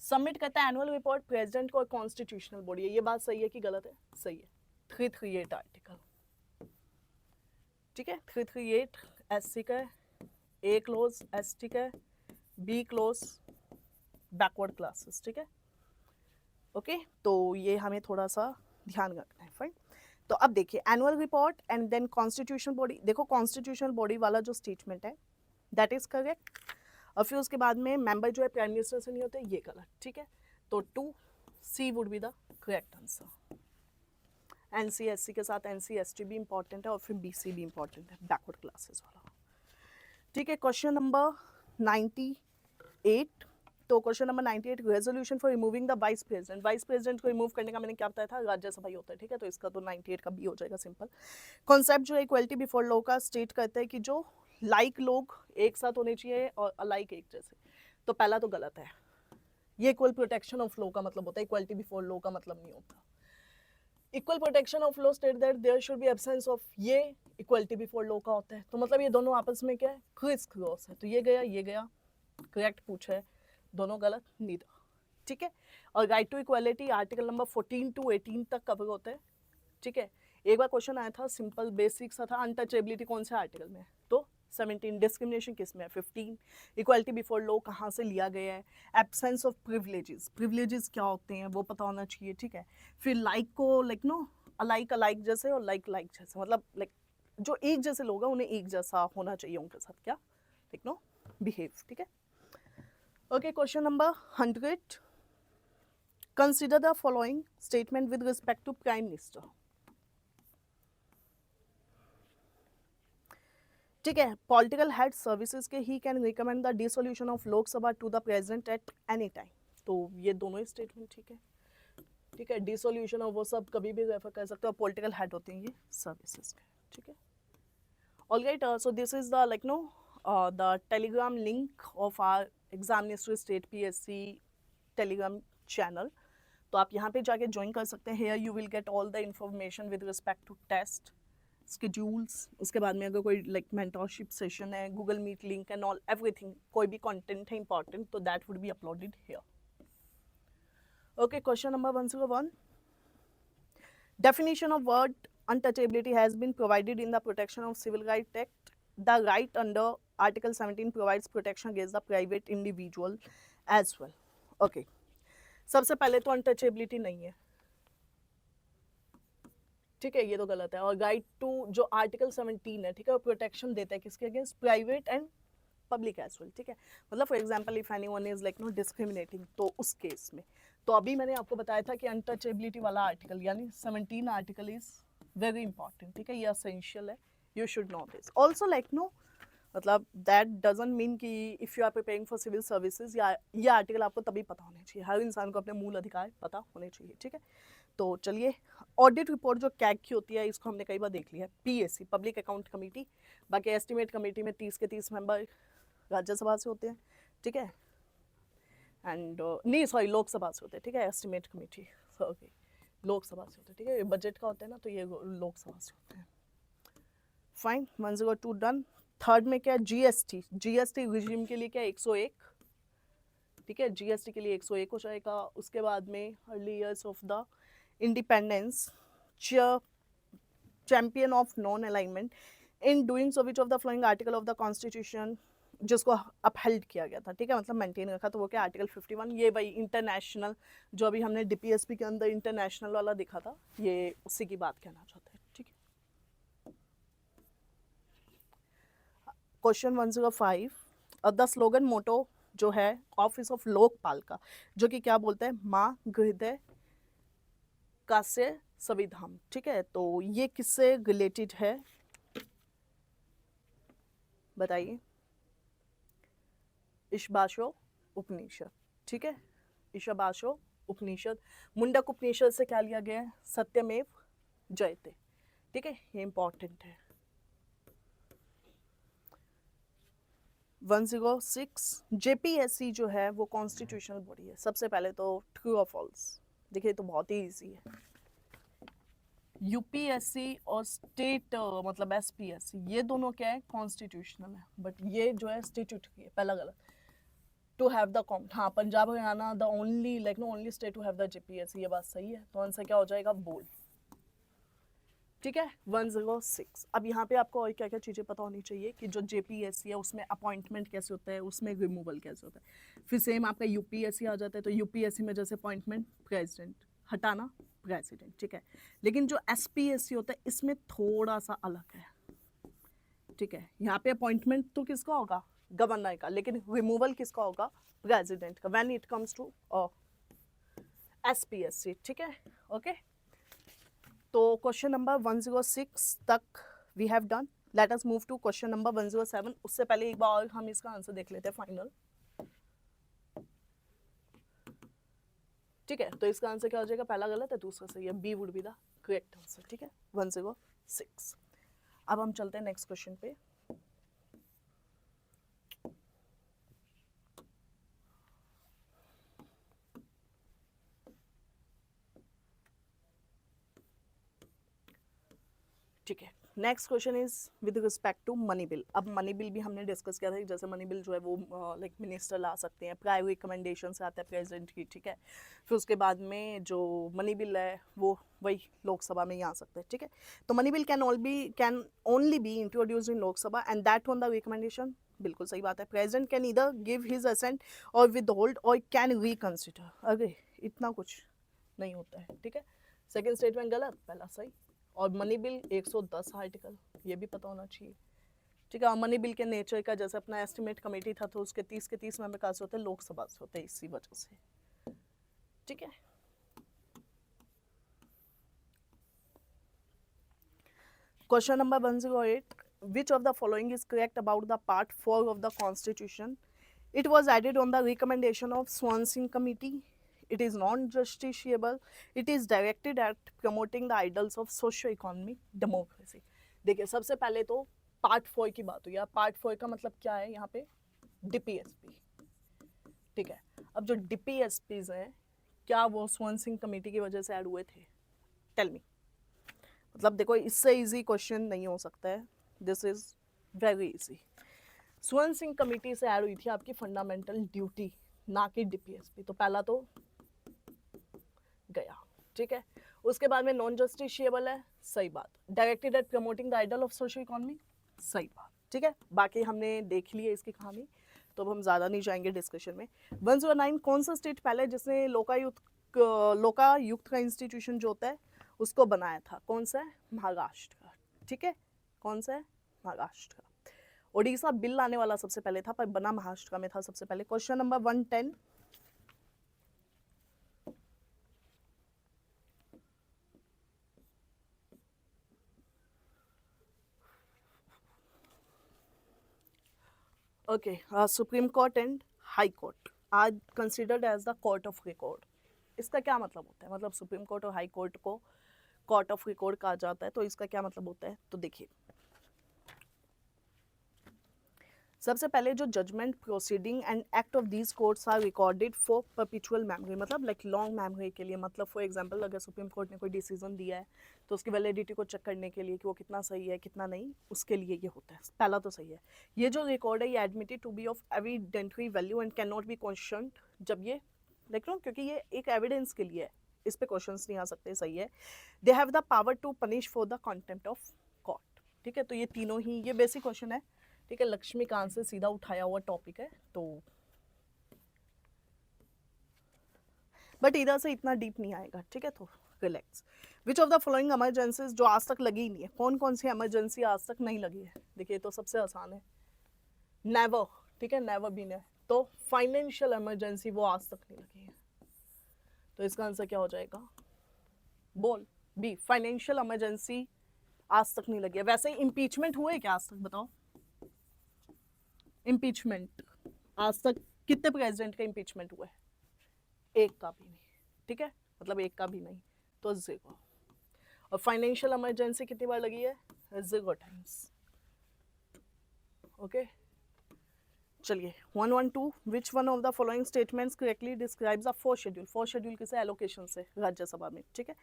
सबमिट करता है एनुअल रिपोर्ट प्रेसिडेंट को, कॉन्स्टिट्यूशनल बॉडी है। ये बात सही है कि गलत है? सही है। 338 आर्टिकल। ठीक है, 338 एससी का, ए क्लोज एसटी का, बी क्लोज बैकवर्ड क्लासेस। ठीक है, ओके, तो ये हमें थोड़ा सा ध्यान रखना है। फाइन, तो अब देखिए annual report and then constitutional body. देखो कॉन्स्टिट्यूशनल बॉडी वाला जो स्टेटमेंट है दैट इज करेक्ट, और फिर उसके बाद में मेंबर जो है प्राइम मिनिस्टर से नहीं होते, ये गलत। ठीक है, तो 2C would be the correct answer. NCSC के साथ एनसीएसटी भी इंपॉर्टेंट है और फिर बीसी भी इंपॉर्टेंट है, बैकवर्ड क्लासेस वाला। ठीक है, क्वेश्चन नंबर 98। तो question number 98, resolution for removing the vice president. Vice president को रिमूव करने का मैंने क्या बताया था, राज्यसभा ही होता है। ठीक है, तो इसका तो 98 का भी हो जाएगा सिंपल। कॉन्सेप्ट जो है इक्वलिटी बिफोर लॉ का स्टेट करता है कि जो लाइक लोग एक साथ होने चाहिए और अलाइक एक जैसे, तो पहला तो गलत है। ये इक्वल प्रोटेक्शन ऑफ लॉ का मतलब होता है, इक्वलिटी बिफोर लॉ का मतलब नहीं होता। Equal protection of law state that there should be absence of, ये इक्वलिटी बिफोर लॉ का होता है। तो मतलब ये दोनों आपस में क्या है, क्रिस क्रॉस है। तो ये गया करेक्ट पूछा है, दोनों गलत, नीदर। ठीक है, और right to equality article number 14 to 18 तक कवर होता है। ठीक है, एक बार क्वेश्चन आया था सिंपल बेसिक सा था, अनटचेबिलिटी कौन से आर्टिकल में है, तो 17। डिस्क्रिमिनेशन किस में है, 15। इक्वालिटी बिफोर लॉ कहाँ से लिया गया है, एब्सेंस ऑफ प्रिविलेजेस, प्रिविलेजेस क्या होते हैं वो पता होना चाहिए। ठीक है, फिर लाइक को लाइक नो अलाइक अलाइक जैसे और लाइक लाइक जैसे, मतलब लाइक जो एक जैसे लोग हैं उन्हें एक जैसा होना चाहिए उनके साथ, क्या लाइक नो बिहेव। ठीक है, okay, question number 100, consider the following statement with respect to prime minister. ठीक है, पॉलिटिकल हेड सर्विसेज के he can recommend the dissolution of Lok Sabha to the president at any time. तो ये दोनों ही स्टेटमेंट ठीक है। ठीक है, डिसोल्यूशन और वो सब कभी भी रेफर कर सकते हो, पॉलिटिकल हेड होते हैं ये सर्विसेज के। ठीक है, alright, so this is the like know the Telegram link of our examination state PSC Telegram channel. तो आप यहाँ पे जाके ज्वाइन कर सकते हैं। Here you will get all the information with respect to test schedules. उसके बाद में अगर कोई लाइक मेंटरशिप सेशन है, Google meet link and all everything, कोई भी कंटेंट है इंपॉर्टेंट तो that would be uploaded here. Okay, question number 101, definition of word untouchability has been provided in the Protection of Civil Rights Act. The right under Article 17 provides protection against the private individual as well. Okay, सबसे पहले तो untouchability नहीं है, ठीक है, ये तो गलत है। और गाइड टू जो आर्टिकल 17 है, ठीक है, वो प्रोटेक्शन देता है किसके against, private and public as well, ठीक है। मतलब for example if anyone is like know discriminating, तो उस केस में। तो अभी मैंने आपको बताया था कि अनटचेबिलिटी वाला आर्टिकल यानी 17 आर्टिकल इज वेरी इंपॉर्टेंट, ठीक है, ये असेंशियल है, you should know this also like know. मतलब दैट डजंट मीन कि if you are preparing for civil services या ये आर्टिकल आपको तभी पता होने चाहिए, हर इंसान को अपने मूल अधिकार पता होने चाहिए, ठीक है। तो चलिए, ऑडिट रिपोर्ट जो कैग की होती है इसको हमने कई बार देख लिया है, पीएससी पब्लिक अकाउंट कमेटी। बाकी एस्टिमेट कमेटी में 30 के 30 मेंबर राज्यसभा से होते हैं, ठीक है, एंड नहीं सॉरी लोकसभा से होते हैं, ठीक है, एस्टिमेट कमेटी ओके लोकसभा से होते हैं, ठीक है, बजट का होता है ना, तो ये लोकसभा से होते हैं। Fine, 102 done. थर्ड में क्या, जीएसटी, जीएसटी रिजीम के लिए क्या 101, ठीक है, जीएसटी के लिए 101 हो जाएगा। उसके बाद में early years of the independence, champion of non alignment in doing so which of the flowing article of the constitution जिसको अपहेल्ड किया गया था, ठीक है, मतलब मेंटेन रखा, तो वो क्या आर्टिकल 51, ये भाई इंटरनेशनल जो अभी हमने डीपीएसपी के अंदर इंटरनेशनल वाला दिखा था, ये उसी की बात कहना चाहते हैं, ठीक है। क्वेश्चन 105, द स्लोगन मोटो जो है ऑफिस ऑफ लोकपाल का, जो कि क्या बोलते हैं, माँ हृदय कास्य संविधान, ठीक है, तो ये किससे रिलेटेड है बताइए। ईशावास्यो उपनिषद, ठीक है, ईशावास्यो उपनिषद। मुंडक उपनिषद से क्या लिया गया है, सत्यमेव जयते, ठीक है, ये इंपॉर्टेंट है। 106, जेपीएससी जो है वो कॉन्स्टिट्यूशनल बॉडी है। सबसे पहले तो ट्रू और फॉल्स, देखिए तो बहुत ही इजी है। यूपीएससी और स्टेट मतलब एसपीएससी ये दोनों क्या है, कॉन्स्टिट्यूशनल है, बट ये जो है स्टेट्यूटरी है, पहला गलत। टू हैव द कॉम, हाँ, Punjab Haryana the only like know only state to have the JPSC, ये बात सही है, तो आंसर क्या हो जाएगा, बोल, ठीक है। 106, अब यहाँ पे आपको और क्या क्या चीज़ें पता होनी चाहिए कि जो जेपीएससी है उसमें अपॉइंटमेंट कैसे होता है, उसमें रिमूवल कैसे होता है। फिर सेम आपका यूपीएससी आ जाता है, तो यूपीएससी में जैसे अपॉइंटमेंट प्रेसिडेंट, हटाना प्रेसिडेंट, ठीक है। लेकिन जो एसपीएससी होता है इसमें थोड़ा सा अलग है, ठीक है, यहाँ पे अपॉइंटमेंट तो किसका होगा, गवर्नर का, लेकिन रिमूवल किसका होगा, प्रेसिडेंट का, when it comes to SPSC, ठीक है, ओके। तो क्वेश्चन नंबर 106 तक we have done, let us move to question number 107। उससे पहले एक बार और हम इसका आंसर देख लेते हैं फाइनल, ठीक है। तो इसका आंसर क्या हो जाएगा, पहला गलत है, दूसरा सही है, B would be the correct answer, ठीक है, 106। अब हम चलते हैं नेक्स्ट क्वेश्चन पे। ठीक है, next question is with respect to money bill. अब मनी बिल भी हमने डिस्कस किया था, जैसे मनी बिल जो है वो लाइक मिनिस्टर ला सकते हैं, प्रायर रिकमेंडेशन से आता है प्रेसिडेंट की, ठीक है। फिर उसके बाद में जो मनी बिल है वो वही लोकसभा में ही आ सकता है, ठीक है। तो money bill can only be introduced in Lok Sabha and that on the recommendation, बिल्कुल सही बात है। President can either give his assent or withhold or can reconsider, अरे इतना कुछ नहीं होता है, ठीक है। सेकेंड स्टेटमेंट गलत, पहला सही। और मनी बिल 110 आर्टिकल, ये भी पता होना चाहिए, ठीक है। और मनी बिल के नेचर का, जैसे अपना एस्टिमेट कमेटी था तो उसके 30 के 30 मेंबर कहाँ से होते हैं, लोकसभा से होते हैं, इसी वजह से, ठीक है। Question number 108, which of the following is correct about the part 4 of the constitution? It was added on the recommendation of Swansea committee. It is non-justiciable. It is directed at promoting the ideals of socio-economic democracy. देखिए सबसे पहले तो part 4 की बात हुई है। Part 4 का मतलब क्या है यहाँ पे, डीपीएसपी, ठीक है। अब जो डीपीएसपीज हैं क्या वो स्वानसी कमेटी की वजह से ऐड हुए थे, टेल मी। मतलब देखो इससे इजी क्वेश्चन नहीं हो सकता है, this is very easy. Swansea committee से ऐड हुई थी आपकी फंडामेंटल ड्यूटी, ना कि डीपीएसपी, तो पहला तो गया, ठीक है। उसके बाद में नॉन जस्टिशिएबल है, सही बात। Directed at promoting the ideal of social economy, सही बात, ठीक है। बाकी हमने देख ली है इसकी कहानी। तो अब हम ज़्यादा नहीं जाएंगे डिस्कशन में। 109, कौन सा स्टेट पहले जिसने लोकायुक्त का इंस्टीट्यूशन जो होता है उसको बनाया था? कौन सा है? महाराष्ट्र का। ठीक है, कौन सा है? महाराष्ट्र का। ओडिशा बिल लाने वाला सबसे पहले था, पर बना महाराष्ट्र में था सबसे पहले। Question number 110, okay, supreme court and high court are considered as the court of record. इसका क्या मतलब होता है? मतलब सुप्रीम कोर्ट और हाई कोर्ट को कोर्ट ऑफ रिकॉर्ड कहा जाता है, तो इसका क्या मतलब होता है? तो देखिए, सबसे पहले जो judgement, proceeding and act of these courts are recorded for perpetual memory, मतलब लाइक लॉन्ग मेमोरी के लिए। मतलब फॉर एग्जांपल, अगर सुप्रीम कोर्ट ने कोई डिसीजन दिया है तो उसकी वैलिडिटी को चेक करने के लिए कि वो कितना सही है कितना नहीं, उसके लिए ये होता है। पहला तो सही है, ये जो रिकॉर्ड है ये admitted to be of evidentiary value and can not be question. जब ये देख लो, क्योंकि ये एक एविडेंस के लिए है, इस पे क्वेश्चंस नहीं आ सकते, सही है। They have the power to punish for the contempt of court. ठीक है, तो ये तीनों ही, ये बेसिक क्वेश्चन है। ठीक है, लक्ष्मीकांत से सीधा उठाया हुआ टॉपिक है, तो बट इधर से इतना डीप नहीं आएगा। ठीक है, तो relax. Which of the following emergencies, जो आज तक लगी ही नहीं है, कौन कौन सी इमरजेंसी आज तक नहीं लगी है? देखिए, तो सबसे आसान है, नेवर। ठीक है, नेवर भी नहीं, तो फाइनेंशियल इमरजेंसी वो आज तक नहीं लगी है, तो इसका आंसर क्या हो जाएगा? बोल, बी, फाइनेंशियल इमरजेंसी आज तक नहीं लगी है। वैसे इम्पीचमेंट हुए क्या आज तक, बताओ? इम्पीचमेंट आज तक कितने प्रेसिडेंट का इम्पीचमेंट हुआ है? एक का भी नहीं। ठीक है, मतलब एक का भी नहीं, तो 0। और फाइनेंशियल इमरजेंसी कितनी बार लगी है? 0 टाइम्स। ओके, चलिए 112, which one of the following statements correctly describes a fourth schedule? Fourth schedule किसे? एलोकेशन से, राज्यसभा में। ठीक है,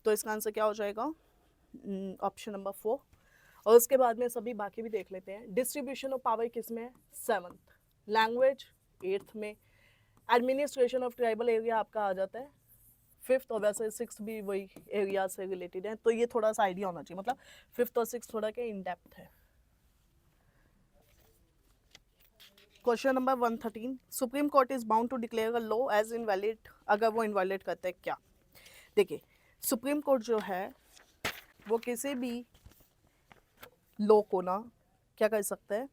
तो इसका आंसर क्या हो जाएगा? Option number 4। और उसके बाद में सभी बाकी भी देख लेते हैं। डिस्ट्रीब्यूशन ऑफ पावर किस में है? 7th। लैंग्वेज 8th में। एडमिनिस्ट्रेशन ऑफ ट्राइबल एरिया आपका आ जाता है 5th, और वैसे 6th भी वही एरिया से रिलेटेड है, तो ये थोड़ा सा आइडिया होना चाहिए। मतलब 5th और 6th थोड़ा के इन डेप्थ है। Question number 113, supreme court is bound to declare a law as invalid अगर वो इनवैलिड करते हैं क्या? देखिए, सुप्रीम कोर्ट जो है वो किसी भी लॉ को ना क्या कर सकता है,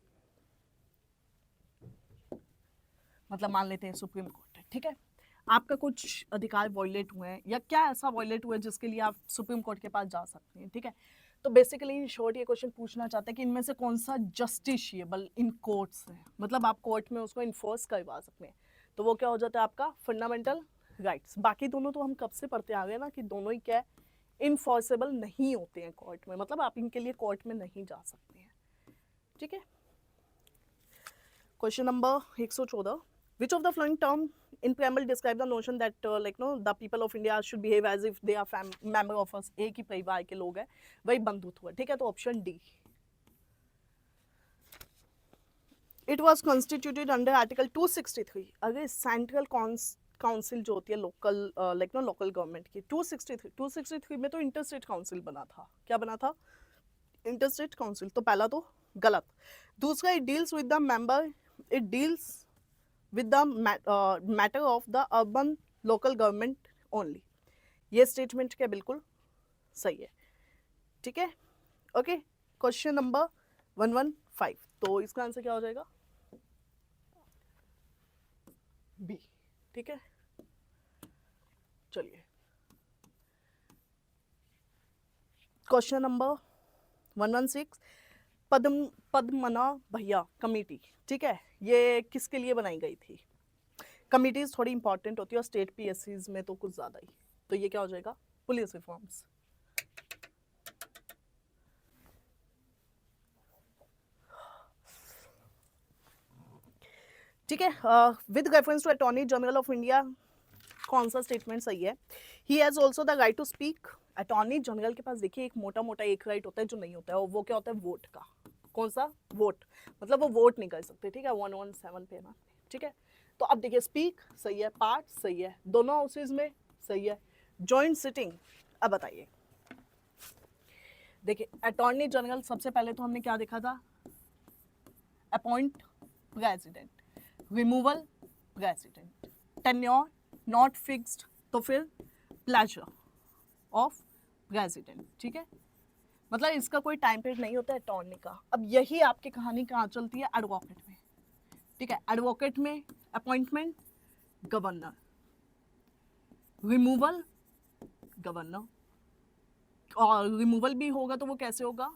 मतलब मान लेते हैं सुप्रीम कोर्ट है, ठीक है, आपका कुछ अधिकार वायलेट हुए हैं या क्या ऐसा वायलेट हुआ है जिसके लिए आप सुप्रीम कोर्ट के पास जा सकते हैं। ठीक है, तो बेसिकली इन शॉर्ट ये क्वेश्चन पूछना चाहते हैं कि इनमें से कौन सा जस्टिशिएबल इन कोर्ट्स है, मतलब आप कोर्ट में उसको इन्फोर्स करवा सकते हैं, तो वो क्या हो जाता है आपका फंडामेंटल राइट्स। बाकी दोनों तो हम कब से पढ़ते आ गए ना कि दोनों ही क्या है, इन्फोर्सेबल नहीं होते हैं कोर्ट में, मतलब आप इनके लिए कोर्ट में नहीं जा सकते हैं। ठीक है, question number 114, which of the following term in preamble describe the notion that the people of India should behave as if they are member of us, एक ही परिवार के लोग हैं, वही बंधुत्व। ठीक है, तो option D. It was constituted under article 263। अगर सेंट्रल काउंसिल जो होती है लोकल लोकल गवर्नमेंट की, 263 में तो इंटरस्टेट काउंसिल बना था। क्या बना था? Interstate council. तो पहला तो गलत। दूसरा, it deals with the member, it deals with the matter of the urban local government only। ये स्टेटमेंट क्या बिल्कुल सही है। ठीक है, ओके, क्वेश्चन नंबर 115, तो इसका आंसर क्या हो जाएगा? बी। ठीक है, चलिए क्वेश्चन नंबर 116, पद्मना भैया कमेटी। ठीक है, ये किसके लिए बनाई गई थी? कमिटीज थोड़ी इंपॉर्टेंट होती है और स्टेट पीएससीज में तो कुछ ज़्यादा ही, तो ये क्या हो जाएगा? Police reforms. ठीक है, with reference to attorney general of India कौन सा स्टेटमेंट सही है? He has also the right to speak. Attorney general के पास देखिए एक मोटा मोटा एक राइट होता है जो नहीं होता है, और वो क्या होता है? वोट का। कौन सा? वोट, मतलब वो वोट नहीं कर सकते। ठीक है, 117 पे ना। ठीक है, तो अब देखिए स्पीक सही है, पार्ट सही है, दोनों हाउसेज में सही है, जॉइंट सिटिंग। अब बताइए, देखिए अटॉर्नी जनरल सबसे पहले तो हमने क्या देखा था? Appoint president. Removal president, tenure not fixed तो फिर प्लेजर ऑफ प्रेसिडेंट, ठीक है, मतलब इसका कोई टाइम पीरियड नहीं होता है अटॉर्नी का। अब यही आपकी कहानी कहाँ चलती है, एडवोकेट में, ठीक है, एडवोकेट में अपॉइंटमेंट गवर्नर, रिमूवल गवर्नर, और रिमूवल भी होगा तो वो कैसे होगा,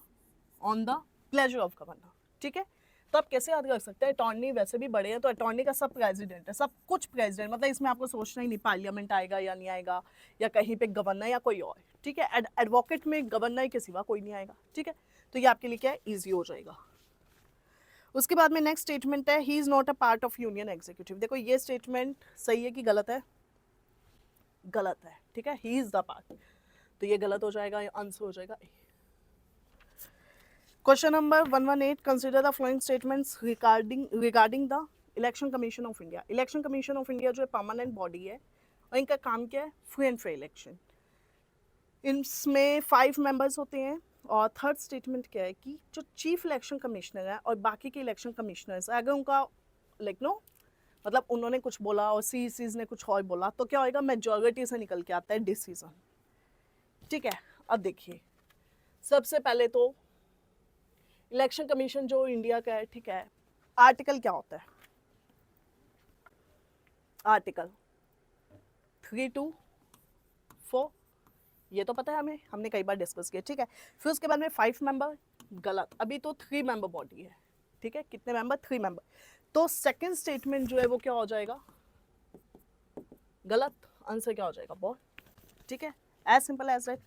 on the pleasure of governor, ठीक है। तो आप कैसे याद कर सकते हैं, अटॉर्नी वैसे भी बड़े हैं तो अटॉर्नी का सब प्रेसिडेंट है, सब कुछ प्रेसिडेंट, मतलब इसमें आपको सोचना ही नहीं पार्लियामेंट आएगा या नहीं आएगा, या कहीं पे गवर्नर या कोई और, ठीक है। एडवोकेट में गवर्नर के सिवा कोई नहीं आएगा, ठीक है। तो ये आपके लिए क्या है, ईजी हो जाएगा। उसके बाद में नेक्स्ट स्टेटमेंट है, he is not a part of union executive. देखो ये स्टेटमेंट सही है कि गलत है, गलत है, ठीक है, ही इज द पार्ट, तो ये गलत हो जाएगा, आंसर हो जाएगा। Question number 118, consider the flowing statements regarding the election commission of India. Election commission of India जो है परमानेंट बॉडी है और इनका काम क्या है, फ्री एंड फेयर इलेक्शन। इसमें 5 मेंबर्स होते हैं। और थर्ड स्टेटमेंट क्या है कि जो चीफ इलेक्शन कमिश्नर है और बाकी के इलेक्शन कमिश्नर्स अगर उनका मतलब उन्होंने कुछ बोला और सीईसीज ने कुछ और बोला तो क्या होगा, मेजॉरिटी से निकल के आता है डिसीजन, ठीक है। अब देखिए सबसे पहले तो इलेक्शन कमीशन जो इंडिया का है, ठीक है, आर्टिकल क्या होता है, आर्टिकल 324, ये तो पता है हमें, हमने कई बार डिस्कस किया, ठीक है। फिर उसके बाद में 5 मेंबर, गलत, अभी तो 3 मेंबर बॉडी है, ठीक है, कितने मेंबर, 3 मेंबर, तो सेकंड स्टेटमेंट जो है वो क्या हो जाएगा, गलत, आंसर क्या हो जाएगा, बॉल, ठीक है, एज सिंपल एज दैट।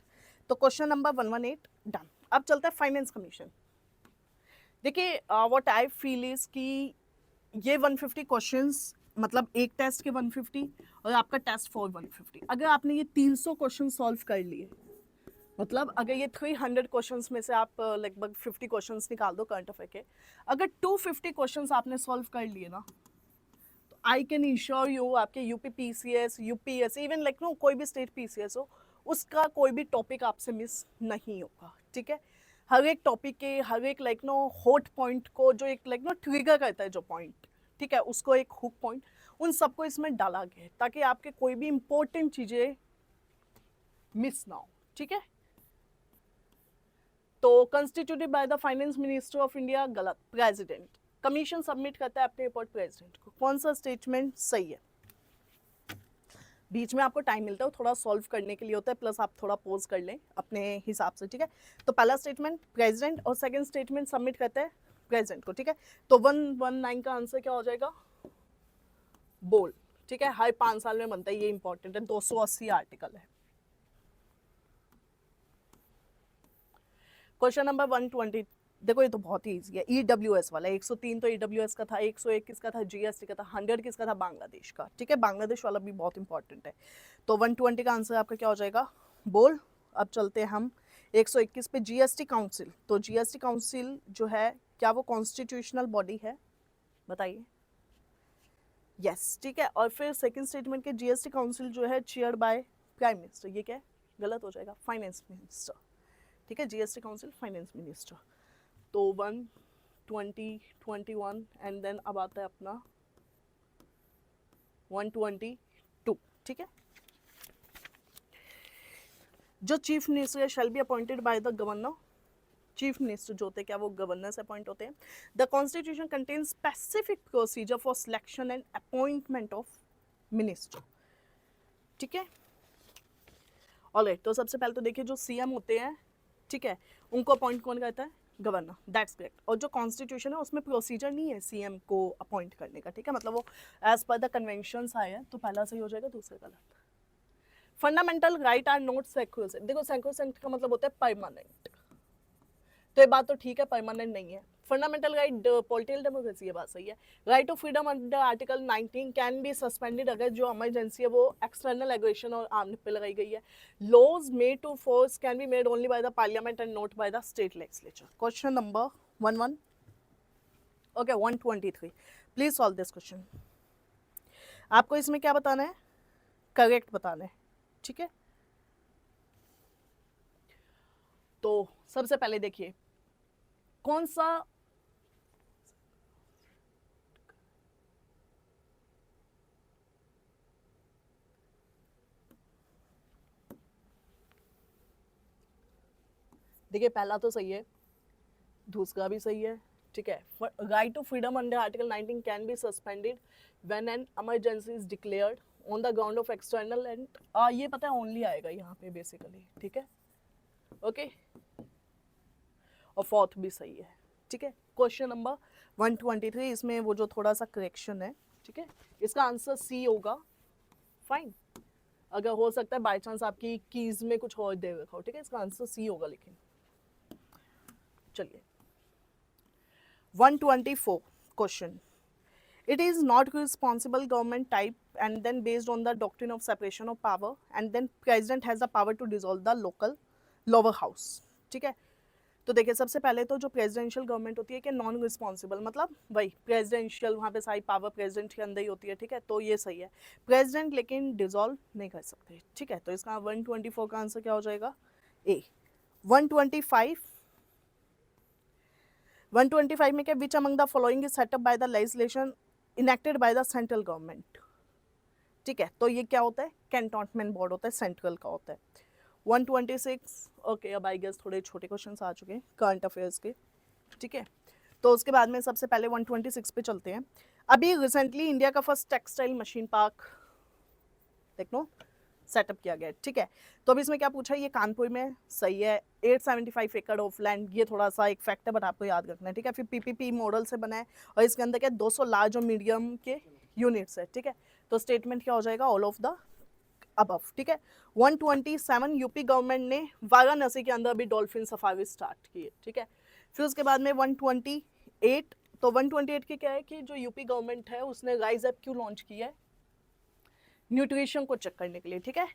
तो क्वेश्चन नंबर 118 डन। अब चलता है फाइनेंस कमीशन। देखिए व्हाट आई फील इज कि ये 150 क्वेश्चंस, मतलब एक टेस्ट के 150 और आपका टेस्ट फॉर 150, अगर आपने ये 300 क्वेश्चन सॉल्व कर लिए, मतलब अगर ये 300 क्वेश्चंस में से आप लगभग 50 क्वेश्चंस निकाल दो करंट अफेयर के, अगर 250 क्वेश्चंस आपने सॉल्व कर लिए ना, तो आई कैन इंश्योर यू आपके यूपी पीसीएस, यूपीएससी, इवन कोई भी स्टेट पीसीएस हो, उसका कोई भी टॉपिक आपसे मिस नहीं होगा, ठीक है। हर एक टॉपिक के हर एक हॉट पॉइंट को जो एक ट्रिगर करता है जो पॉइंट, ठीक है, उसको एक हुक पॉइंट, उन सबको इसमें डाला गया है ताकि आपके कोई भी इंपॉर्टेंट चीजें मिस ना हो, ठीक है। तो constituted by the finance minister of India, गलत, प्रेसिडेंट, कमीशन सबमिट करता है अपने रिपोर्ट प्रेसिडेंट को। कौन सा स्टेटमेंट सही है, बीच में आपको टाइम मिलता है थोड़ा सॉल्व करने के लिए होता है, प्लस आप थोड़ा पोज कर लें अपने हिसाब से, ठीक है। तो पहला स्टेटमेंट प्रेसिडेंट और सेकंड स्टेटमेंट सबमिट करते हैं प्रेसिडेंट को, ठीक है। तो 119 का आंसर क्या हो जाएगा, बोल, ठीक है, हर 5 साल में बनता है, ये इंपॉर्टेंट है, 280 आर्टिकल है। क्वेश्चन नंबर 120, देखो ये तो बहुत ही ईजी है, ईडब्ल्यूएस वाला, 103 तो ईडब्ल्यूएस का था, 101 किसका था, जीएसटी का था, 100 किसका था, बांग्लादेश का, ठीक है, बांग्लादेश वाला भी बहुत इंपॉर्टेंट है। तो 120 का आंसर आपका क्या हो जाएगा, बोल। अब चलते हैं हम 121 पे, जीएसटी काउंसिल। तो जीएसटी काउंसिल जो है क्या वो कॉन्स्टिट्यूशनल बॉडी है, बताइए, यस, ठीक है। और फिर सेकंड स्टेटमेंट के जीएसटी काउंसिल जो है चेयर्ड बाय प्राइम मिनिस्टर, ये क्या है, गलत हो जाएगा, फाइनेंस मिनिस्टर, ठीक है, जीएसटी काउंसिल फाइनेंस मिनिस्टर। तो 120, 21 एंड देन अब आता है अपना 122, ठीक है। जो chief minister shall be appointed by the governor, chief minister जो होते हैं क्या वो गवर्नर से अपॉइंट होते हैं। The constitution contains specific procedure for selection and appointment of minister, ठीक है। ऑलराइट, तो सबसे पहले तो देखिए जो सीएम होते हैं, ठीक है, उनको अपॉइंट कौन करता है, गवर्नर, दैट्स करेक्ट। और जो कॉन्स्टिट्यूशन है उसमें प्रोसीजर नहीं है सीएम को अपॉइंट करने का, ठीक है, मतलब वो एज पर द कन्वेंशंस आए हैं, तो पहला सही हो जाएगा, दूसरा गलत। Fundamental right are not sacrosanct, देखो सैक्रोसेंट का मतलब होता है परमानेंट, तो ये बात तो ठीक है, परमानेंट नहीं है। फंडामेंटल राइट पॉलिटिकल डेमोक्रेसी, ये बात सही है। Right of freedom under article 19 can be suspended अगर जो इमरजेंसी है वो एक्सटर्नल एग्रेशन और आर्म पे लगाई गई है। Laws made to force can be made only by the parliament and not by the state legislature. Question number 11, okay 123, please solve this question. आपको इसमें क्या बताना है, करेक्ट बताना है, ठीक है। तो सबसे पहले देखिए कौन सा देखिए पहला तो सही है, दूसरा भी सही है, ठीक है। Right to freedom under article 19 can be suspended when an emergency is declared on the ground of external and, ये पता है ओनली आएगा यहाँ पे बेसिकली, ठीक है, ओके। और फोर्थ भी सही है, ठीक है। क्वेश्चन नंबर 123, इसमें वो जो थोड़ा सा करेक्शन है, ठीक है, इसका आंसर सी होगा, फाइन। अगर हो सकता है बाय चांस आपकी कीज में कुछ और दे रखा हो, ठीक है, इसका आंसर सी होगा। लेकिन चलिए 124 question, it is not responsible government type and then based on the doctrine of separation of power and then president has the power to dissolve the local lower house, ठीक है। तो देखिए सबसे पहले तो जो प्रेसिडेंशियल गवर्नमेंट होती है कि नॉन रिस्पॉन्सिबल, मतलब वही प्रेसिडेंशियल, वहाँ पे सारी पावर प्रेसिडेंट के अंदर ही होती है, ठीक है, तो ये सही है। प्रेसिडेंट लेकिन डिसॉल्व नहीं कर सकते, ठीक है, तो इसका 124 का आंसर क्या हो जाएगा, ए। 125 में क्या, which among the following is setup by the legislation enacted by the central government, ठीक है, तो ये क्या होता है, कैंटोनमेंट बोर्ड होता है, सेंट्रल का होता है। 126, ओके, अब आई गेस थोड़े छोटे क्वेश्चंस आ चुके हैं करंट अफेयर्स के, ठीक है। तो उसके बाद में सबसे पहले 126 पे चलते हैं। अभी रिसेंटली इंडिया का फर्स्ट टेक्सटाइल मशीन पार्क देख लो सेटअप किया गया है, ठीक है। तो अभी इसमें क्या पूछा है, ये कानपुर में, सही है। 875 एकड़ ऑफ लैंड, ये थोड़ा सा एक फैक्ट है बट आपको याद रखना है, ठीक है। फिर पीपीपी मॉडल से बना है और इसके अंदर क्या 200 लार्ज और मीडियम के यूनिट्स है, ठीक है। तो स्टेटमेंट क्या हो जाएगा, ऑल ऑफ द अबव, ठीक है। 127, यूपी गवर्नमेंट ने वाराणसी के अंदर भी डॉल्फिन सफारी स्टार्ट की है, ठीक है। फिर उसके बाद में 128, तो 128 की क्या है कि जो यूपी गवर्नमेंट है उसने राइज ऐप क्यों लॉन्च किया है, न्यूट्रिशन को चेक करने के लिए, ठीक है।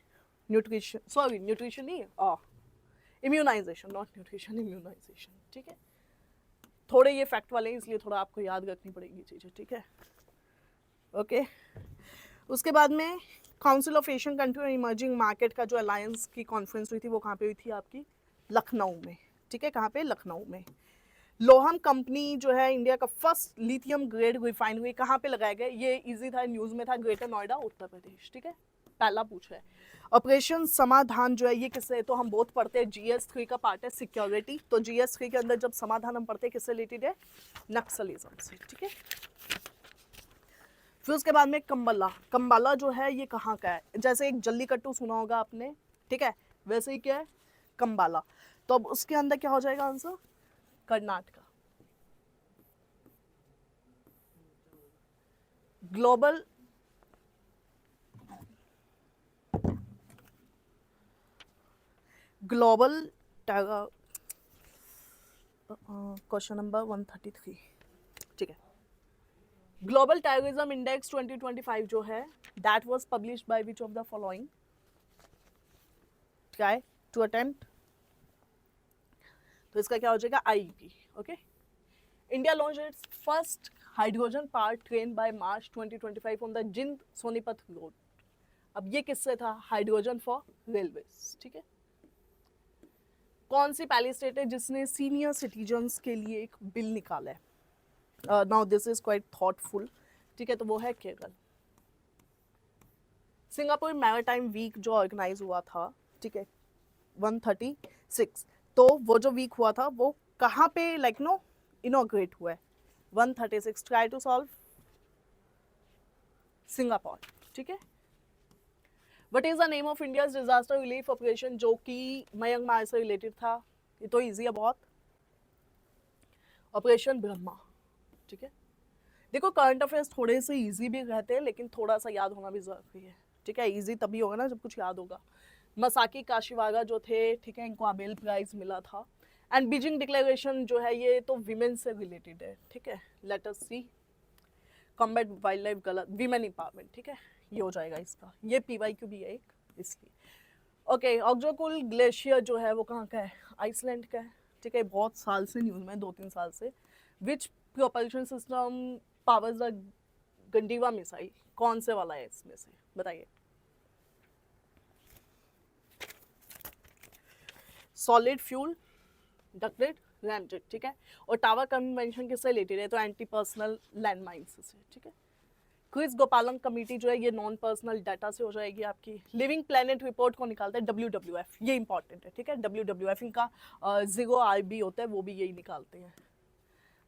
न्यूट्रिशन नहीं, इम्यूनाइजेशन, नॉट न्यूट्रिशन, इम्यूनाइजेशन, ठीक है। थोड़े ये फैक्ट वाले हैं इसलिए थोड़ा आपको याद रखनी पड़ेगी चीज़ें, ठीक है, ओके। उसके बाद में काउंसिल ऑफ एशियन कंट्री और इमर्जिंग मार्केट का जो अलायंस की कॉन्फ्रेंस हुई थी वो कहाँ पे हुई थी आपकी, लखनऊ में, ठीक है। कहाँ पे, लखनऊ में। लोहम कंपनी जो है इंडिया का फर्स्ट लिथियम ग्रेड रिफाइनरी कहाँ पे लगाया गया, ये इजी था, न्यूज़ में था, ग्रेटर नोएडा, उत्तर प्रदेश, ठीक है, पहला पूछा है। ऑपरेशन समाधान जो है ये किससे, तो हम बहुत पढ़ते हैं, GS3 का पार्ट है सिक्योरिटी, तो GS3 के अंदर जब समाधान हम पढ़ते हैं किससे रिलेटेड है, नक्सलिज्म से, ठीक है। फिर उसके बाद में कंबाला, कंबाला जो है ये कहाँ का है, जैसे एक जल्लीकट्टू सुना होगा आपने, ठीक है, वैसे ही क्या है कंबाला। तो अब उसके अंदर क्या हो जाएगा answer, Karnataka. Global question number 133, ठीक है। ग्लोबल टेररिज्म इंडेक्स 2025 जो है that was published by which of the following, try to attempt, तो इसका क्या हो जाएगा, IUP, okay. India launch its first hydrogen power train by March 2025 on the Jind Sonipat road. अब ये किससे था, हाइड्रोजन फॉर रेलवेज, ठीक है। कौन सी पहली स्टेट है जिसने सीनियर सिटीजन्स के लिए एक बिल निकाला है, now this is quite thoughtful, ठीक है, तो वो है केरल। सिंगापुर मैरीटाइम वीक जो ऑर्गेनाइज हुआ था, ठीक है, 136, तो वो जो वीक हुआ था वो कहाँ पे लाइक नो इनॉग्रेट हुआ है, 136, ट्राई टू सॉल्व, सिंगापुर, ठीक है। What is the name of India's disaster relief operation, जो कि म्यांमार से रिलेटेड था, ये तो इजी है बहुत, ऑपरेशन ब्रह्मा, ठीक है। देखो करंट अफेयर्स थोड़े से इजी भी रहते हैं लेकिन थोड़ा सा याद होना भी जरूरी है, ठीक है। इजी तभी होगा ना जब कुछ याद होगा। मसाकी काशीवागा जो थे, ठीक है, इनको आबेल प्राइज मिला था। एंड बीजिंग डिक्लेरेशन जो है ये तो विमेन से रिलेटेड है, ठीक है। लेट अस सी, कॉम्बैट वाइल्ड लाइफ, गलत, वीमेन एम्पावरमेंट, ठीक है, ये हो जाएगा इसका, ये PYQ भी है एक इसलिए, ओके। ऑक्जोकुल ग्लेशियर जो है वो कहाँ का है, आइसलैंड का है, ठीक है, बहुत साल से न्यूज़ में, 2-3 साल से। Which propulsion system powers the Gandiva missile, कौन से वाला है इसमें से बताइए, सॉलिड फ्यूल, डक्टेड, रैमजेट, ठीक है। और टावर कन्वेंशन किससे रिलेटेड है, तो एंटी पर्सनल लैंड माइन्स से, ठीक है। क्विज गोपालन कमेटी जो है ये नॉन पर्सनल डाटा से हो जाएगी आपकी। लिविंग प्लेनेट रिपोर्ट को निकालता है WWF, ये इंपॉर्टेंट है, ठीक है। WWF इनका 0RB होता है, वो भी यही निकालते हैं।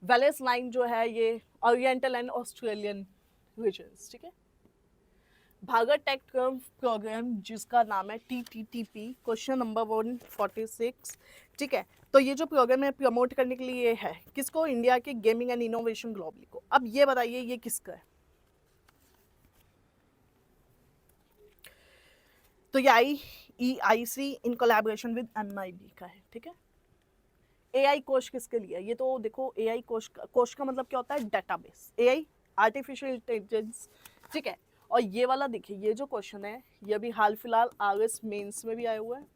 वेलेस लाइन जो है ये ओरिएंटल एंड ऑस्ट्रेलियन रीजन्स, ठीक है। भागत टेक प्रोग्राम जिसका नाम है TTTP, क्वेश्चन नंबर 146, ठीक है। तो ये जो प्रोग्राम है प्रमोट करने के लिए है किसको, इंडिया के गेमिंग एंड इनोवेशन ग्लोबली को। अब ये बताइए ये किसका है, तो ये EIC in collaboration with MIB का है, ठीक है। AI कोश किसके लिए है, ये तो देखो AI कोश का मतलब क्या होता है, डेटाबेस, AI आर्टिफिशियल इंटेलिजेंस, ठीक है। और ये वाला देखिए, ये जो क्वेश्चन है ये अभी हाल फिलहाल RS मेंस में भी आया हुआ है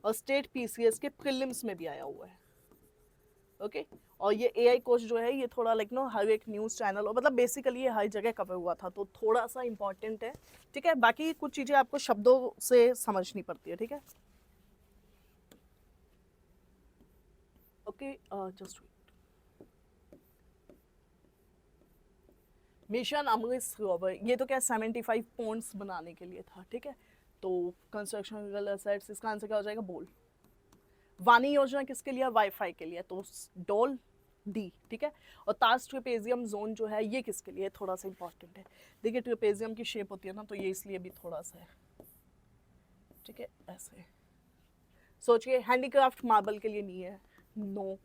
और स्टेट PCS के प्रीलिम्स में भी आया हुआ है, ओके। और ये AI कोर्स जो है ये थोड़ा लाइक नो हर एक न्यूज़ चैनल और मतलब बेसिकली ये हर जगह कवर हुआ था, तो थोड़ा सा इंपॉर्टेंट है, ठीक है। बाकी कुछ चीज़ें आपको शब्दों से समझनी पड़ती है, ठीक है। Okay, just mission Amrit Sarovar, ये तो क्या 75 पॉइंट्स बनाने के लिए था, ठीक है। तो कंस्ट्रक्शन एसेट्स, इसका आंसर क्या हो जाएगा, बोल। वाणी योजना किसके लिए, वाईफाई के लिए, तो डोल D, ठीक है। और ताज ट्रेपेजियम जोन जो है ये किसके लिए, थोड़ा सा इंपॉर्टेंट है। देखिए ट्रेपेजियम की शेप होती है ना, तो ये इसलिए भी थोड़ा सा है, ठीक है। ऐसे सोचिए, हैंडीक्राफ्ट मार्बल के लिए नहीं है, नो।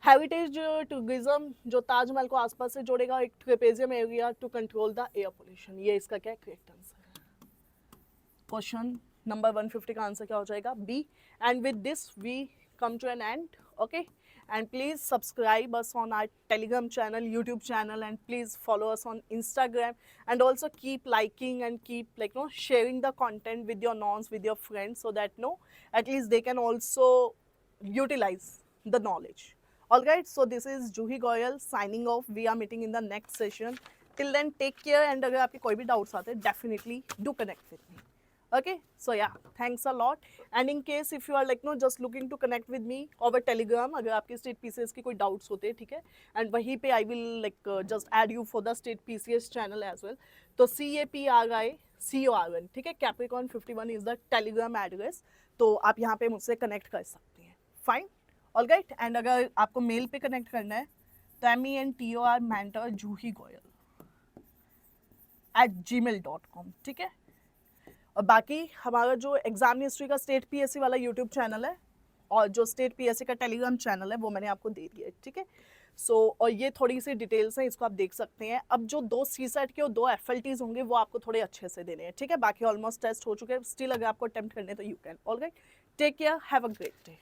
हेरिटेज टूरिज्म जो ताजमहल को आसपास से जोड़ेगा एक trapezium area to control the air pollution, ये इसका क्या करेक्ट आंसर है। क्वेश्चन नंबर 150 का आंसर क्या हो जाएगा, B। And with this we come to an end, okay. And please subscribe us on our Telegram channel, YouTube channel, and please follow us on Instagram, and also keep liking and keep sharing the content with your nons, with your friends, so that at least they can also utilize the knowledge. All right, so this is Juhi Goyal signing off. We are meeting in the next session. Till then, take care, and अगर आपके कोई भी doubts आते हैं, definitely do connect with me. Okay, so yeah, thanks a lot. And in case if you are just looking to connect with me over Telegram, अगर आपके state PCS की कोई doubts होते हैं, ठीक है, and वहीं पे I will just add you for the state PCS channel as well. तो CAPRICORN, ठीक है, Capricorn 51 is the Telegram address. तो आप यहाँ पे मुझसे connect कर सकते हैं. Fine, all right. And अगर आपको mail पे connect करना है तो mentor@gmail.com, ठीक है। और बाकी हमारा जो एग्जाम हिस्ट्री का स्टेट PSC वाला यूट्यूब चैनल है और जो स्टेट PSC का टेलीग्राम चैनल है वो मैंने आपको दे दिया है, ठीक है। और ये थोड़ी सी डिटेल्स हैं, इसको आप देख सकते हैं। अब जो 2 CSET के और 2 FLTs होंगे वो आपको थोड़े अच्छे से देने हैं, ठीक है। बाकी ऑलमोस्ट टेस्ट हो चुके हैं, स्टिल अगर आपको अटेम्प्ट करने तो you can. Alright, take care, have a great day.